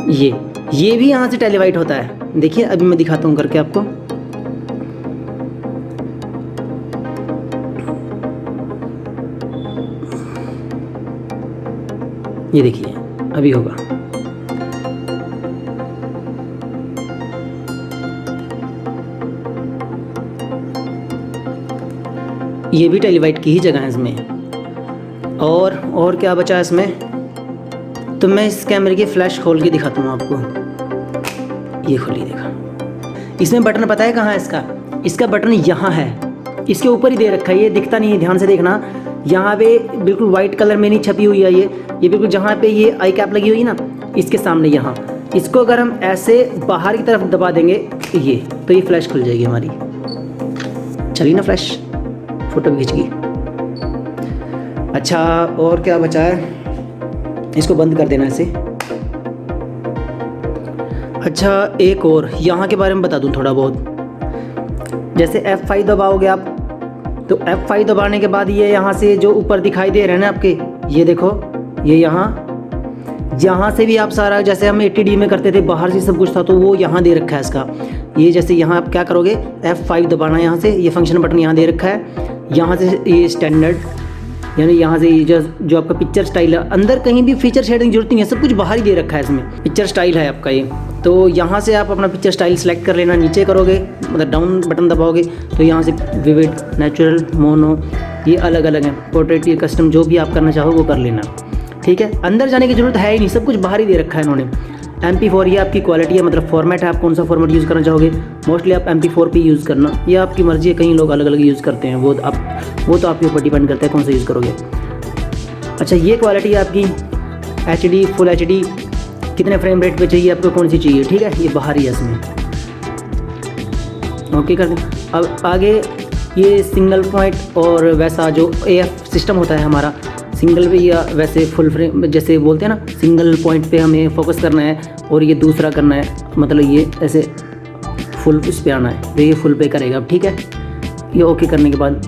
ये भी यहाँ से टेलीवाइट होता है। देखिए अभी मैं दिखाता हूँ करके आपको। ये देखिए अभी होगा। ये भी टेलीवाइट की ही जगह है इसमें। और क्या बचा है इसमें, तो मैं इस कैमरे की फ्लैश खोल के दिखाता हूँ आपको। ये खोलिए, देखा इसमें बटन पता है कहाँ है इसका बटन यहाँ है, इसके ऊपर ही दे रखा है। ये दिखता नहीं है, ध्यान से देखना, यहाँ पे बिल्कुल वाइट कलर में नहीं छपी हुई है ये बिल्कुल जहाँ पे ये आई कैप लगी हुई है ना, इसके सामने यहाँ। इसको अगर हम ऐसे बाहर की तरफ दबा देंगे तो ये फ्लैश खुल जाएगी हमारी। चलिए ना फ्लैश, फोटो भी खींच गई। अच्छा और क्या बचा है, इसको बंद कर देना ऐसे। अच्छा एक और यहाँ के बारे में बता दूँ थोड़ा बहुत। जैसे F5 दबाओगे आप, तो F5 दबाने के बाद ये यहाँ से जो ऊपर दिखाई दे रहे हैं ना आपके, ये देखो, ये यहाँ से भी आप सारा, जैसे हम 80D में करते थे, बाहर से सब कुछ था, तो वो यहाँ दे रखा है इसका। ये जैसे यहाँ आप क्या करोगे, F5 दबाना, यहाँ से ये फंक्शन बटन यहाँ दे रखा है। यहाँ से ये स्टैंडर्ड, यानी यहाँ से जो आपका पिक्चर स्टाइल है, अंदर कहीं भी फीचर शेडिंग जरूरत नहीं है, सब कुछ बाहर ही दे रखा है इसमें। पिक्चर स्टाइल है आपका ये, तो यहाँ से आप अपना पिक्चर स्टाइल सेलेक्ट कर लेना। नीचे करोगे मतलब डाउन बटन दबाओगे तो यहाँ से विविड, नेचुरल, मोनो, ये अलग अलग हैं। पोर्ट्रेट, कस्टम, जो भी आप करना चाहो वो कर लेना, ठीक है। अंदर जाने की ज़रूरत है ही नहीं, सब कुछ बाहर ही दे रखा है इन्होंने। MP4 ये आपकी क्वालिटी है, मतलब फॉर्मेट है, आप कौन सा फॉर्मेट यूज़ करना चाहोगे। मोस्टली आप MP4 पे यूज़ करना, ये आपकी मर्ज़ी है, कई लोग अलग अलग यूज़ करते हैं, वो तो आपके ऊपर डिपेंड करता है कौन सा यूज़ करोगे। अच्छा ये क्वालिटी है आपकी HD, फुल HD, कितने फ्रेम रेट पे चाहिए आपको, कौन सी चाहिए, ठीक है, ये बाहर ही है इसमें। ओके कर दें। अब आगे ये सिंगल पॉइंट और वैसा जो AF सिस्टम होता है हमारा, सिंगल पे या वैसे फुल फ्रेम जैसे बोलते हैं ना, सिंगल पॉइंट पे हमें फोकस करना है और ये दूसरा करना है, मतलब ये ऐसे फुल इस पे आना है, तो ये फुल पे करेगा अब, ठीक है। ये ओके करने के बाद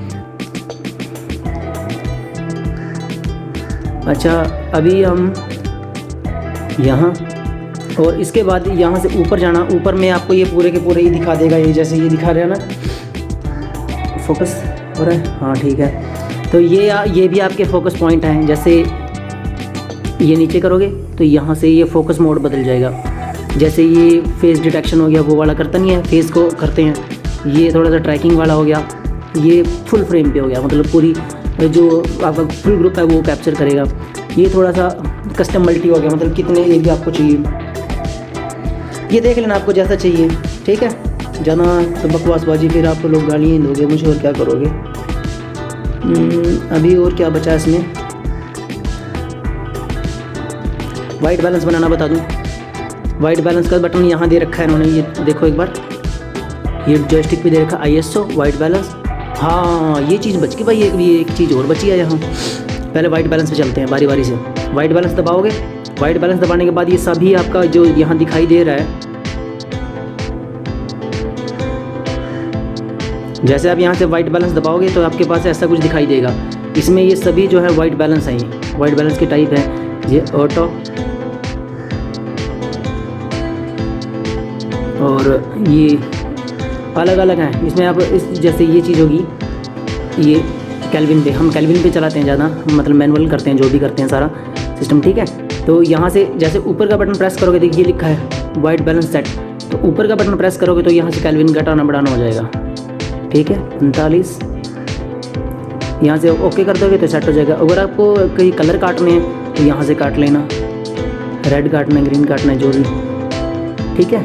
अच्छा अभी हम यहाँ, और इसके बाद यहाँ से ऊपर जाना। ऊपर में आपको ये पूरे के पूरे ही दिखा देगा, ये जैसे ये दिखा रहे हैं ना, फोकस हो रहा है, हाँ ठीक है। तो ये भी आपके फोकस पॉइंट हैं। जैसे ये नीचे करोगे तो यहाँ से ये फोकस मोड बदल जाएगा। जैसे ये फेस डिटेक्शन हो गया, वो वाला करता नहीं है, फेस को करते हैं। ये थोड़ा सा ट्रैकिंग वाला हो गया, ये फुल फ्रेम पे हो गया, मतलब पूरी जो आपका फुल ग्रुप है वो कैप्चर करेगा। ये थोड़ा सा कस्टम मल्टी हो गया, मतलब कितने एरिया आपको चाहिए ये देख लेना, आपको जैसा चाहिए, ठीक है। ज़्यादा तो बकवासबाजी फिर आप लोग गालियाँ ही दोगे मुझे, और क्या करोगे। अभी और क्या बचा इसमें, वाइट बैलेंस बनाना बता दूं। वाइट बैलेंस का बटन यहाँ दे रखा है इन्होंने, ये देखो एक बार, ये जॉयस्टिक पे दे रखा ISO वाइट बैलेंस। हाँ ये चीज़ बच गई भाई, एक चीज़ और बची है यहाँ। पहले वाइट बैलेंस पे चलते हैं बारी बारी से। वाइट बैलेंस दबाओगे, वाइट बैलेंस दबाने के बाद ये सभी आपका जो यहाँ दिखाई दे रहा है, जैसे आप यहाँ से वाइट बैलेंस दबाओगे तो आपके पास ऐसा कुछ दिखाई देगा। इसमें ये सभी जो है वाइट बैलेंस हैं, ये वाइट बैलेंस के टाइप है। ये ऑटो और ये अलग अलग हैं। इसमें आप जैसे ये चीज़ होगी, ये कैल्विन पे, हम कैल्विन पे चलाते हैं ज़्यादा, मतलब मैनुअल करते हैं, जो भी करते हैं सारा सिस्टम, ठीक है। तो यहाँ से जैसे ऊपर का बटन प्रेस करोगे, देखिए लिखा है वाइट बैलेंस सेट, तो ऊपर का बटन प्रेस करोगे तो यहाँ से कैल्विन घटाना बढ़ाना हो जाएगा, ठीक है। 39 यहाँ से ओके कर दोगे तो सेट हो जाएगा। अगर आपको कहीं कलर काटने हैं तो यहाँ से काट लेना, रेड काटना है, ग्रीन काटना है, जो भी, ठीक है।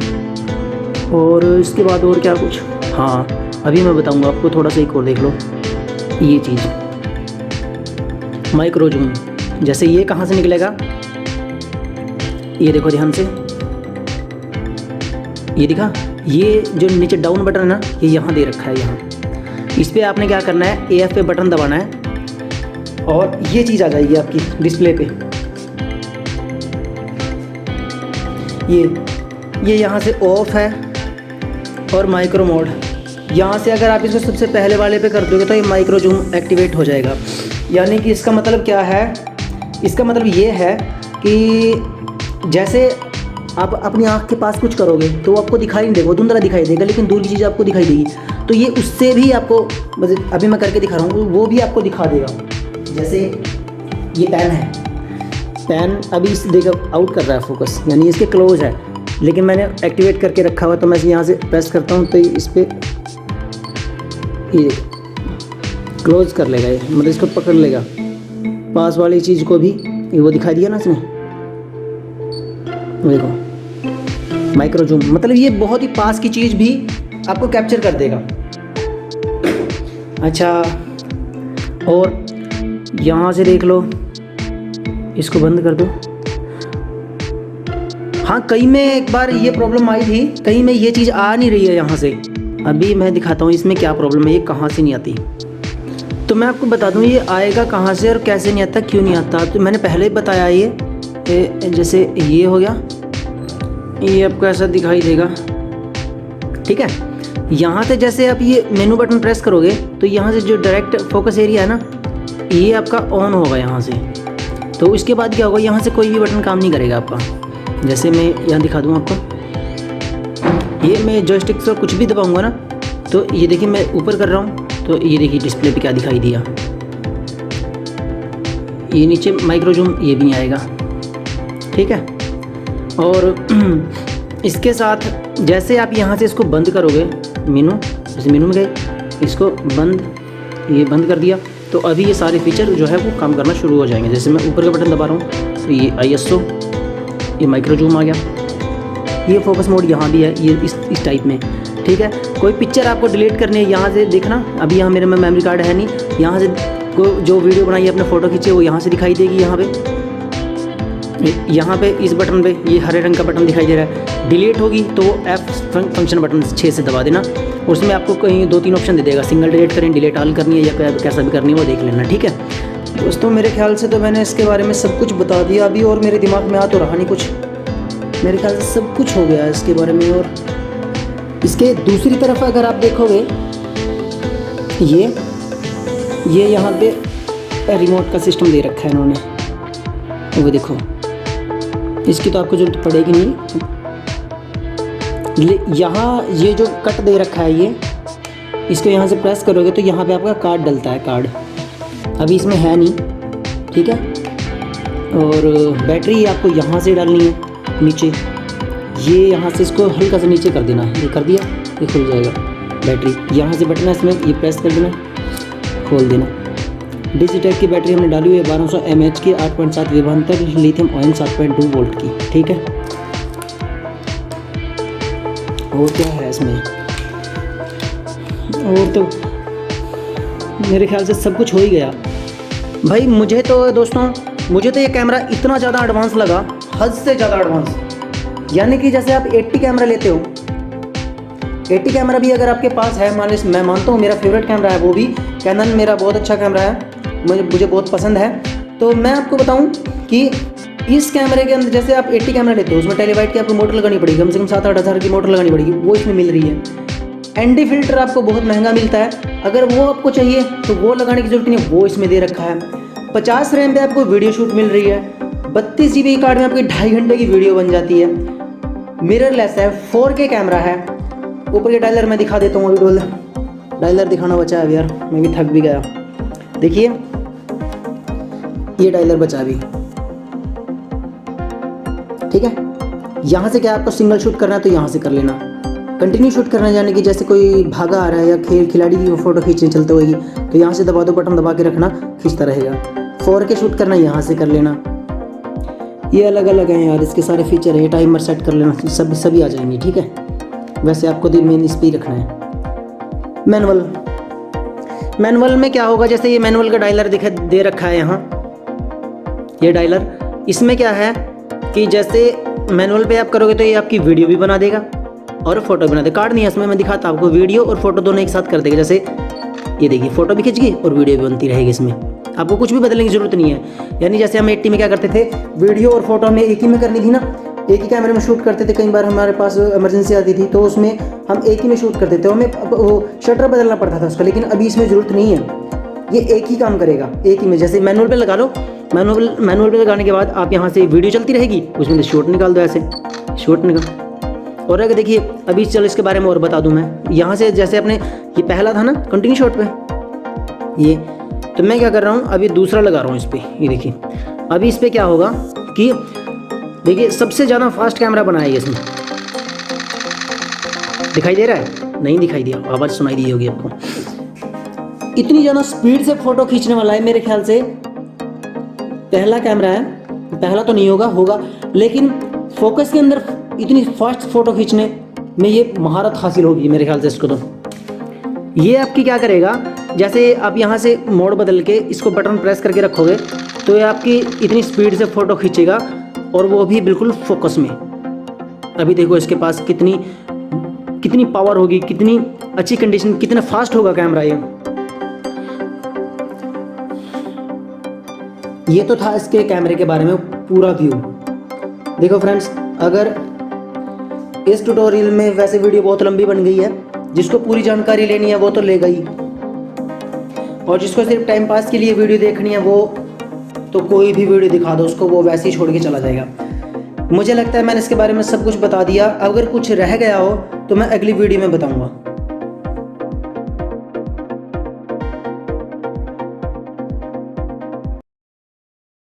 और इसके बाद और क्या कुछ, हाँ अभी मैं बताऊंगा आपको, थोड़ा सा एक और देख लो ये चीज़, माइक्रो जूम। जैसे ये कहाँ से निकलेगा, ये देखो ध्यान से, ये दिखा, ये जो नीचे डाउन बटन है ना, ये यहाँ दे रखा है, यहाँ इस पर आपने क्या करना है, AF पे बटन दबाना है और ये चीज़ आ जाएगी आपकी डिस्प्ले पे। ये यहाँ से ऑफ है और माइक्रो मोड, यहाँ से अगर आप इसको सबसे पहले वाले पे कर दोगे तो ये माइक्रो जूम एक्टिवेट हो जाएगा। यानी कि इसका मतलब क्या है, इसका मतलब ये है कि जैसे आप अपनी आँख के पास कुछ करोगे तो वो आपको दिखाई नहीं देगा, वो धुंधला दिखाई देगा, लेकिन दूर की चीज़ आपको दिखाई देगी। तो ये उससे भी आपको, अभी मैं करके दिखा रहा हूँ, वो भी आपको दिखा देगा। जैसे ये पेन है, पेन अभी इस देखो आउट कर रहा है फोकस, यानी इसके क्लोज है, लेकिन मैंने एक्टिवेट करके रखा हुआ, तो मैं यहाँ से प्रेस करता हूँ तो इस पर ये क्लोज कर लेगा, ये मतलब इसको पकड़ लेगा। पास वाली चीज़ को भी वो दिखा दिया ना इसने, देखो माइक्रो जूम, मतलब ये बहुत ही पास की चीज़ भी आपको कैप्चर कर देगा। अच्छा, और यहाँ से देख लो, इसको बंद कर दो। हाँ, कहीं में एक बार ये प्रॉब्लम आई थी, कहीं में ये चीज़ आ नहीं रही है यहाँ से। अभी मैं दिखाता हूँ इसमें क्या प्रॉब्लम है, ये कहाँ से नहीं आती। तो मैं आपको बता दूँ ये आएगा कहाँ से और कैसे नहीं आता, क्यों नहीं आता। तो मैंने पहले ही बताया, ये जैसे ये हो गया, ये आपको ऐसा दिखाई देगा, ठीक है। यहाँ से जैसे आप ये मेनू बटन प्रेस करोगे तो यहाँ से जो डायरेक्ट फोकस एरिया है ना, ये आपका ऑन होगा यहाँ से। तो उसके बाद क्या होगा, यहाँ से कोई भी बटन काम नहीं करेगा आपका। जैसे मैं यहाँ दिखा दूँ आपको, ये मैं जॉयस्टिक से कुछ भी दबाऊँगा ना, तो ये देखिए मैं ऊपर कर रहा हूँ, तो ये देखिए डिस्प्ले पे क्या दिखाई दिया। ये नीचे माइक्रो जूम ये भी नहीं आएगा, ठीक है। और इसके साथ जैसे आप यहाँ से इसको बंद करोगे, मेनू, जैसे मेनू में गए, इसको बंद, ये बंद कर दिया, तो अभी ये सारे फीचर जो है वो काम करना शुरू हो जाएंगे। जैसे मैं ऊपर का बटन दबा रहा हूँ तो ये ISO, ये माइक्रो जूम आ गया, ये फोकस मोड यहाँ भी है, ये इस टाइप में, ठीक है। कोई पिक्चर आपको डिलीट करनी है, यहाँ से देखना, अभी यहाँ मेरे में मेमोरी कार्ड है नहीं, यहाँ से जो वीडियो बनाई है, अपने फ़ोटो खींचे, वो यहाँ से दिखाई देगी। यहाँ पे इस बटन पे ये हरे रंग का बटन दिखाई दे रहा है, डिलीट होगी तो F फंक्शन बटन 6 से दबा देना, उसमें आपको कहीं 2-3 ऑप्शन दे देगा, सिंगल डिलीट करें, डिलीट ऑल करनी है या कैसा भी करनी है, वो देख लेना, ठीक है। दोस्तों मेरे ख्याल से तो मैंने इसके बारे में सब कुछ बता दिया अभी, और मेरे दिमाग में आ तो रहा नहीं कुछ, मेरे ख्याल से सब कुछ हो गया है इसके बारे में। और इसके दूसरी तरफ अगर आप देखोगे, ये यहाँ पे रिमोट का सिस्टम दे रखा है इन्होंने, वो देखो, इसकी तो आपको जरूरत पड़ेगी नहीं। यहाँ ये जो कट दे रखा है, ये इसको यहाँ से प्रेस करोगे तो यहाँ पे आपका कार्ड डलता है, कार्ड अभी इसमें है नहीं, ठीक है। और बैटरी आपको यहाँ से डालनी है नीचे, ये यहाँ से इसको हल्का सा नीचे कर देना, ये कर दिया, ये खुल जाएगा बैटरी। यहाँ से बटन है इसमें, ये प्रेस कर देना, खोल देना। डिजिटेक की बैटरी हमने डाली हुई है 1200 mAh की, 8.7 विभवांतर, लिथियम आयन 7.2 वोल्ट की, ठीक है। और क्या है इसमें, और तो मेरे ख्याल से सब कुछ हो ही गया भाई। मुझे तो दोस्तों, मुझे तो ये कैमरा इतना ज़्यादा एडवांस लगा, हद से ज़्यादा एडवांस। यानी कि जैसे आप 80 कैमरा लेते हो, 80 कैमरा भी अगर आपके पास है, मान लीजिए मैं मानता हूँ मेरा फेवरेट कैमरा है वो भी, कैनन मेरा बहुत अच्छा कैमरा है, मुझे बहुत पसंद है। तो मैं आपको बताऊं कि इस कैमरे के अंदर जैसे आप 80 कैमरा लेते हो, उसमें टेलीवाइट की आपको मोटर लगानी पड़ेगी, कम से कम 7-8 हज़ार की मोटर लगानी पड़ेगी, वो इसमें मिल रही है। ND फिल्टर आपको बहुत महंगा मिलता है, अगर वो आपको चाहिए तो वो लगाने की जरूरत नहीं है, वो इसमें दे रखा है। 50 रैम पे आपको वीडियो शूट मिल रही है, 32 GB कार्ड में आपकी 2.5 घंटे की वीडियो बन जाती है। मिररलेस है, 4K कैमरा है। ऊपर के डायलर मैं दिखा देता हूँ, अभी डायलर दिखाना बचा है यार, मैं भी थक भी गया। देखिए ये डायलर बचा भी, ठीक है। यहाँ से क्या आपको सिंगल शूट करना है तो यहाँ से कर लेना, कंटिन्यू शूट करना है, यानी कि जैसे कोई भागा आ रहा है या खिलाड़ी की फ़ोटो खींचने चलते होगी तो यहाँ से दबा दो, बटन दबा के रखना, खींचता रहेगा। 4K शूट करना यहाँ से कर लेना। ये अलग अलग हैं यार, इसके सारे फीचर है। टाइमर सेट कर लेना, सभी आ जाएंगे, ठीक है। वैसे आपको दिल में इस पर ही रखना है। मैनुअल में क्या होगा, जैसे ये मैनुअल का डायलर दे रखा है यहाँ, ये डायलर। इसमें क्या है कि जैसे मैनुअल पे आप करोगे तो ये आपकी वीडियो भी बना देगा और फोटो बना देगा। कार्ड नहीं है इसमें, मैं दिखाता आपको, वीडियो और फोटो दोनों एक साथ कर देगा। जैसे ये देखिए, फोटो भी खिंच गई और वीडियो भी बनती रहेगी। इसमें आपको कुछ भी बदलने की जरूरत नहीं है। यानी जैसे हम 80 में क्या करते थे, वीडियो और फोटो हमें एक ही में करनी थी ना, एक ही कैमरे में शूट करते थे। कई बार हमारे पास इमरजेंसी आती थी तो उसमें हम एक ही में शूट करते थे, हमें वो शटर बदलना पड़ता था उसका। लेकिन अभी इसमें ज़रूरत नहीं है, ये एक ही काम करेगा, एक ही में। जैसे मैनुअल पे लगा लो, मैनुअल पे लगाने के बाद आप यहाँ से वीडियो चलती रहेगी, उसमें से शॉट निकाल दो, ऐसे शॉट निकाल। और अगर देखिए अभी चलो इसके बारे में और बता दूँ मैं। यहाँ से जैसे अपने ये पहला था ना कंटिन्यू शॉट पे, ये तो मैं क्या कर रहा हूँ, अभी दूसरा लगा रहा हूँ इस पर। ये देखिए अभी इस पर क्या होगा कि देखिए सबसे ज़्यादा फास्ट कैमरा बनाया है इसमें। दिखाई दे रहा है? नहीं दिखाई दिया, आवाज़ सुनाई दी होगी आपको। इतनी ज़्यादा स्पीड से फ़ोटो खींचने वाला है, मेरे ख्याल से पहला कैमरा है। पहला तो नहीं होगा, लेकिन फोकस के अंदर इतनी फास्ट फ़ोटो खींचने में ये महारत हासिल होगी मेरे ख्याल से इसको। तो ये आपकी क्या करेगा, जैसे आप यहाँ से मोड बदल के इसको बटन प्रेस करके रखोगे तो ये आपकी इतनी स्पीड से फ़ोटो खींचेगा, और वो भी बिल्कुल फोकस में। अभी देखो इसके पास कितनी पावर होगी, कितनी अच्छी कंडीशन, कितना फास्ट होगा कैमरा ये तो था इसके कैमरे के बारे में पूरा व्यू। देखो फ्रेंड्स, अगर इस ट्यूटोरियल में, वैसे वीडियो बहुत लंबी बन गई है, जिसको पूरी जानकारी लेनी है वो तो लेगा ही, और जिसको सिर्फ टाइम पास के लिए वीडियो देखनी है वो तो कोई भी वीडियो दिखा दो उसको, वो वैसे ही छोड़ के चला जाएगा। मुझे लगता है मैंने इसके बारे में सब कुछ बता दिया। अगर कुछ रह गया हो तो मैं अगली वीडियो में बताऊंगा।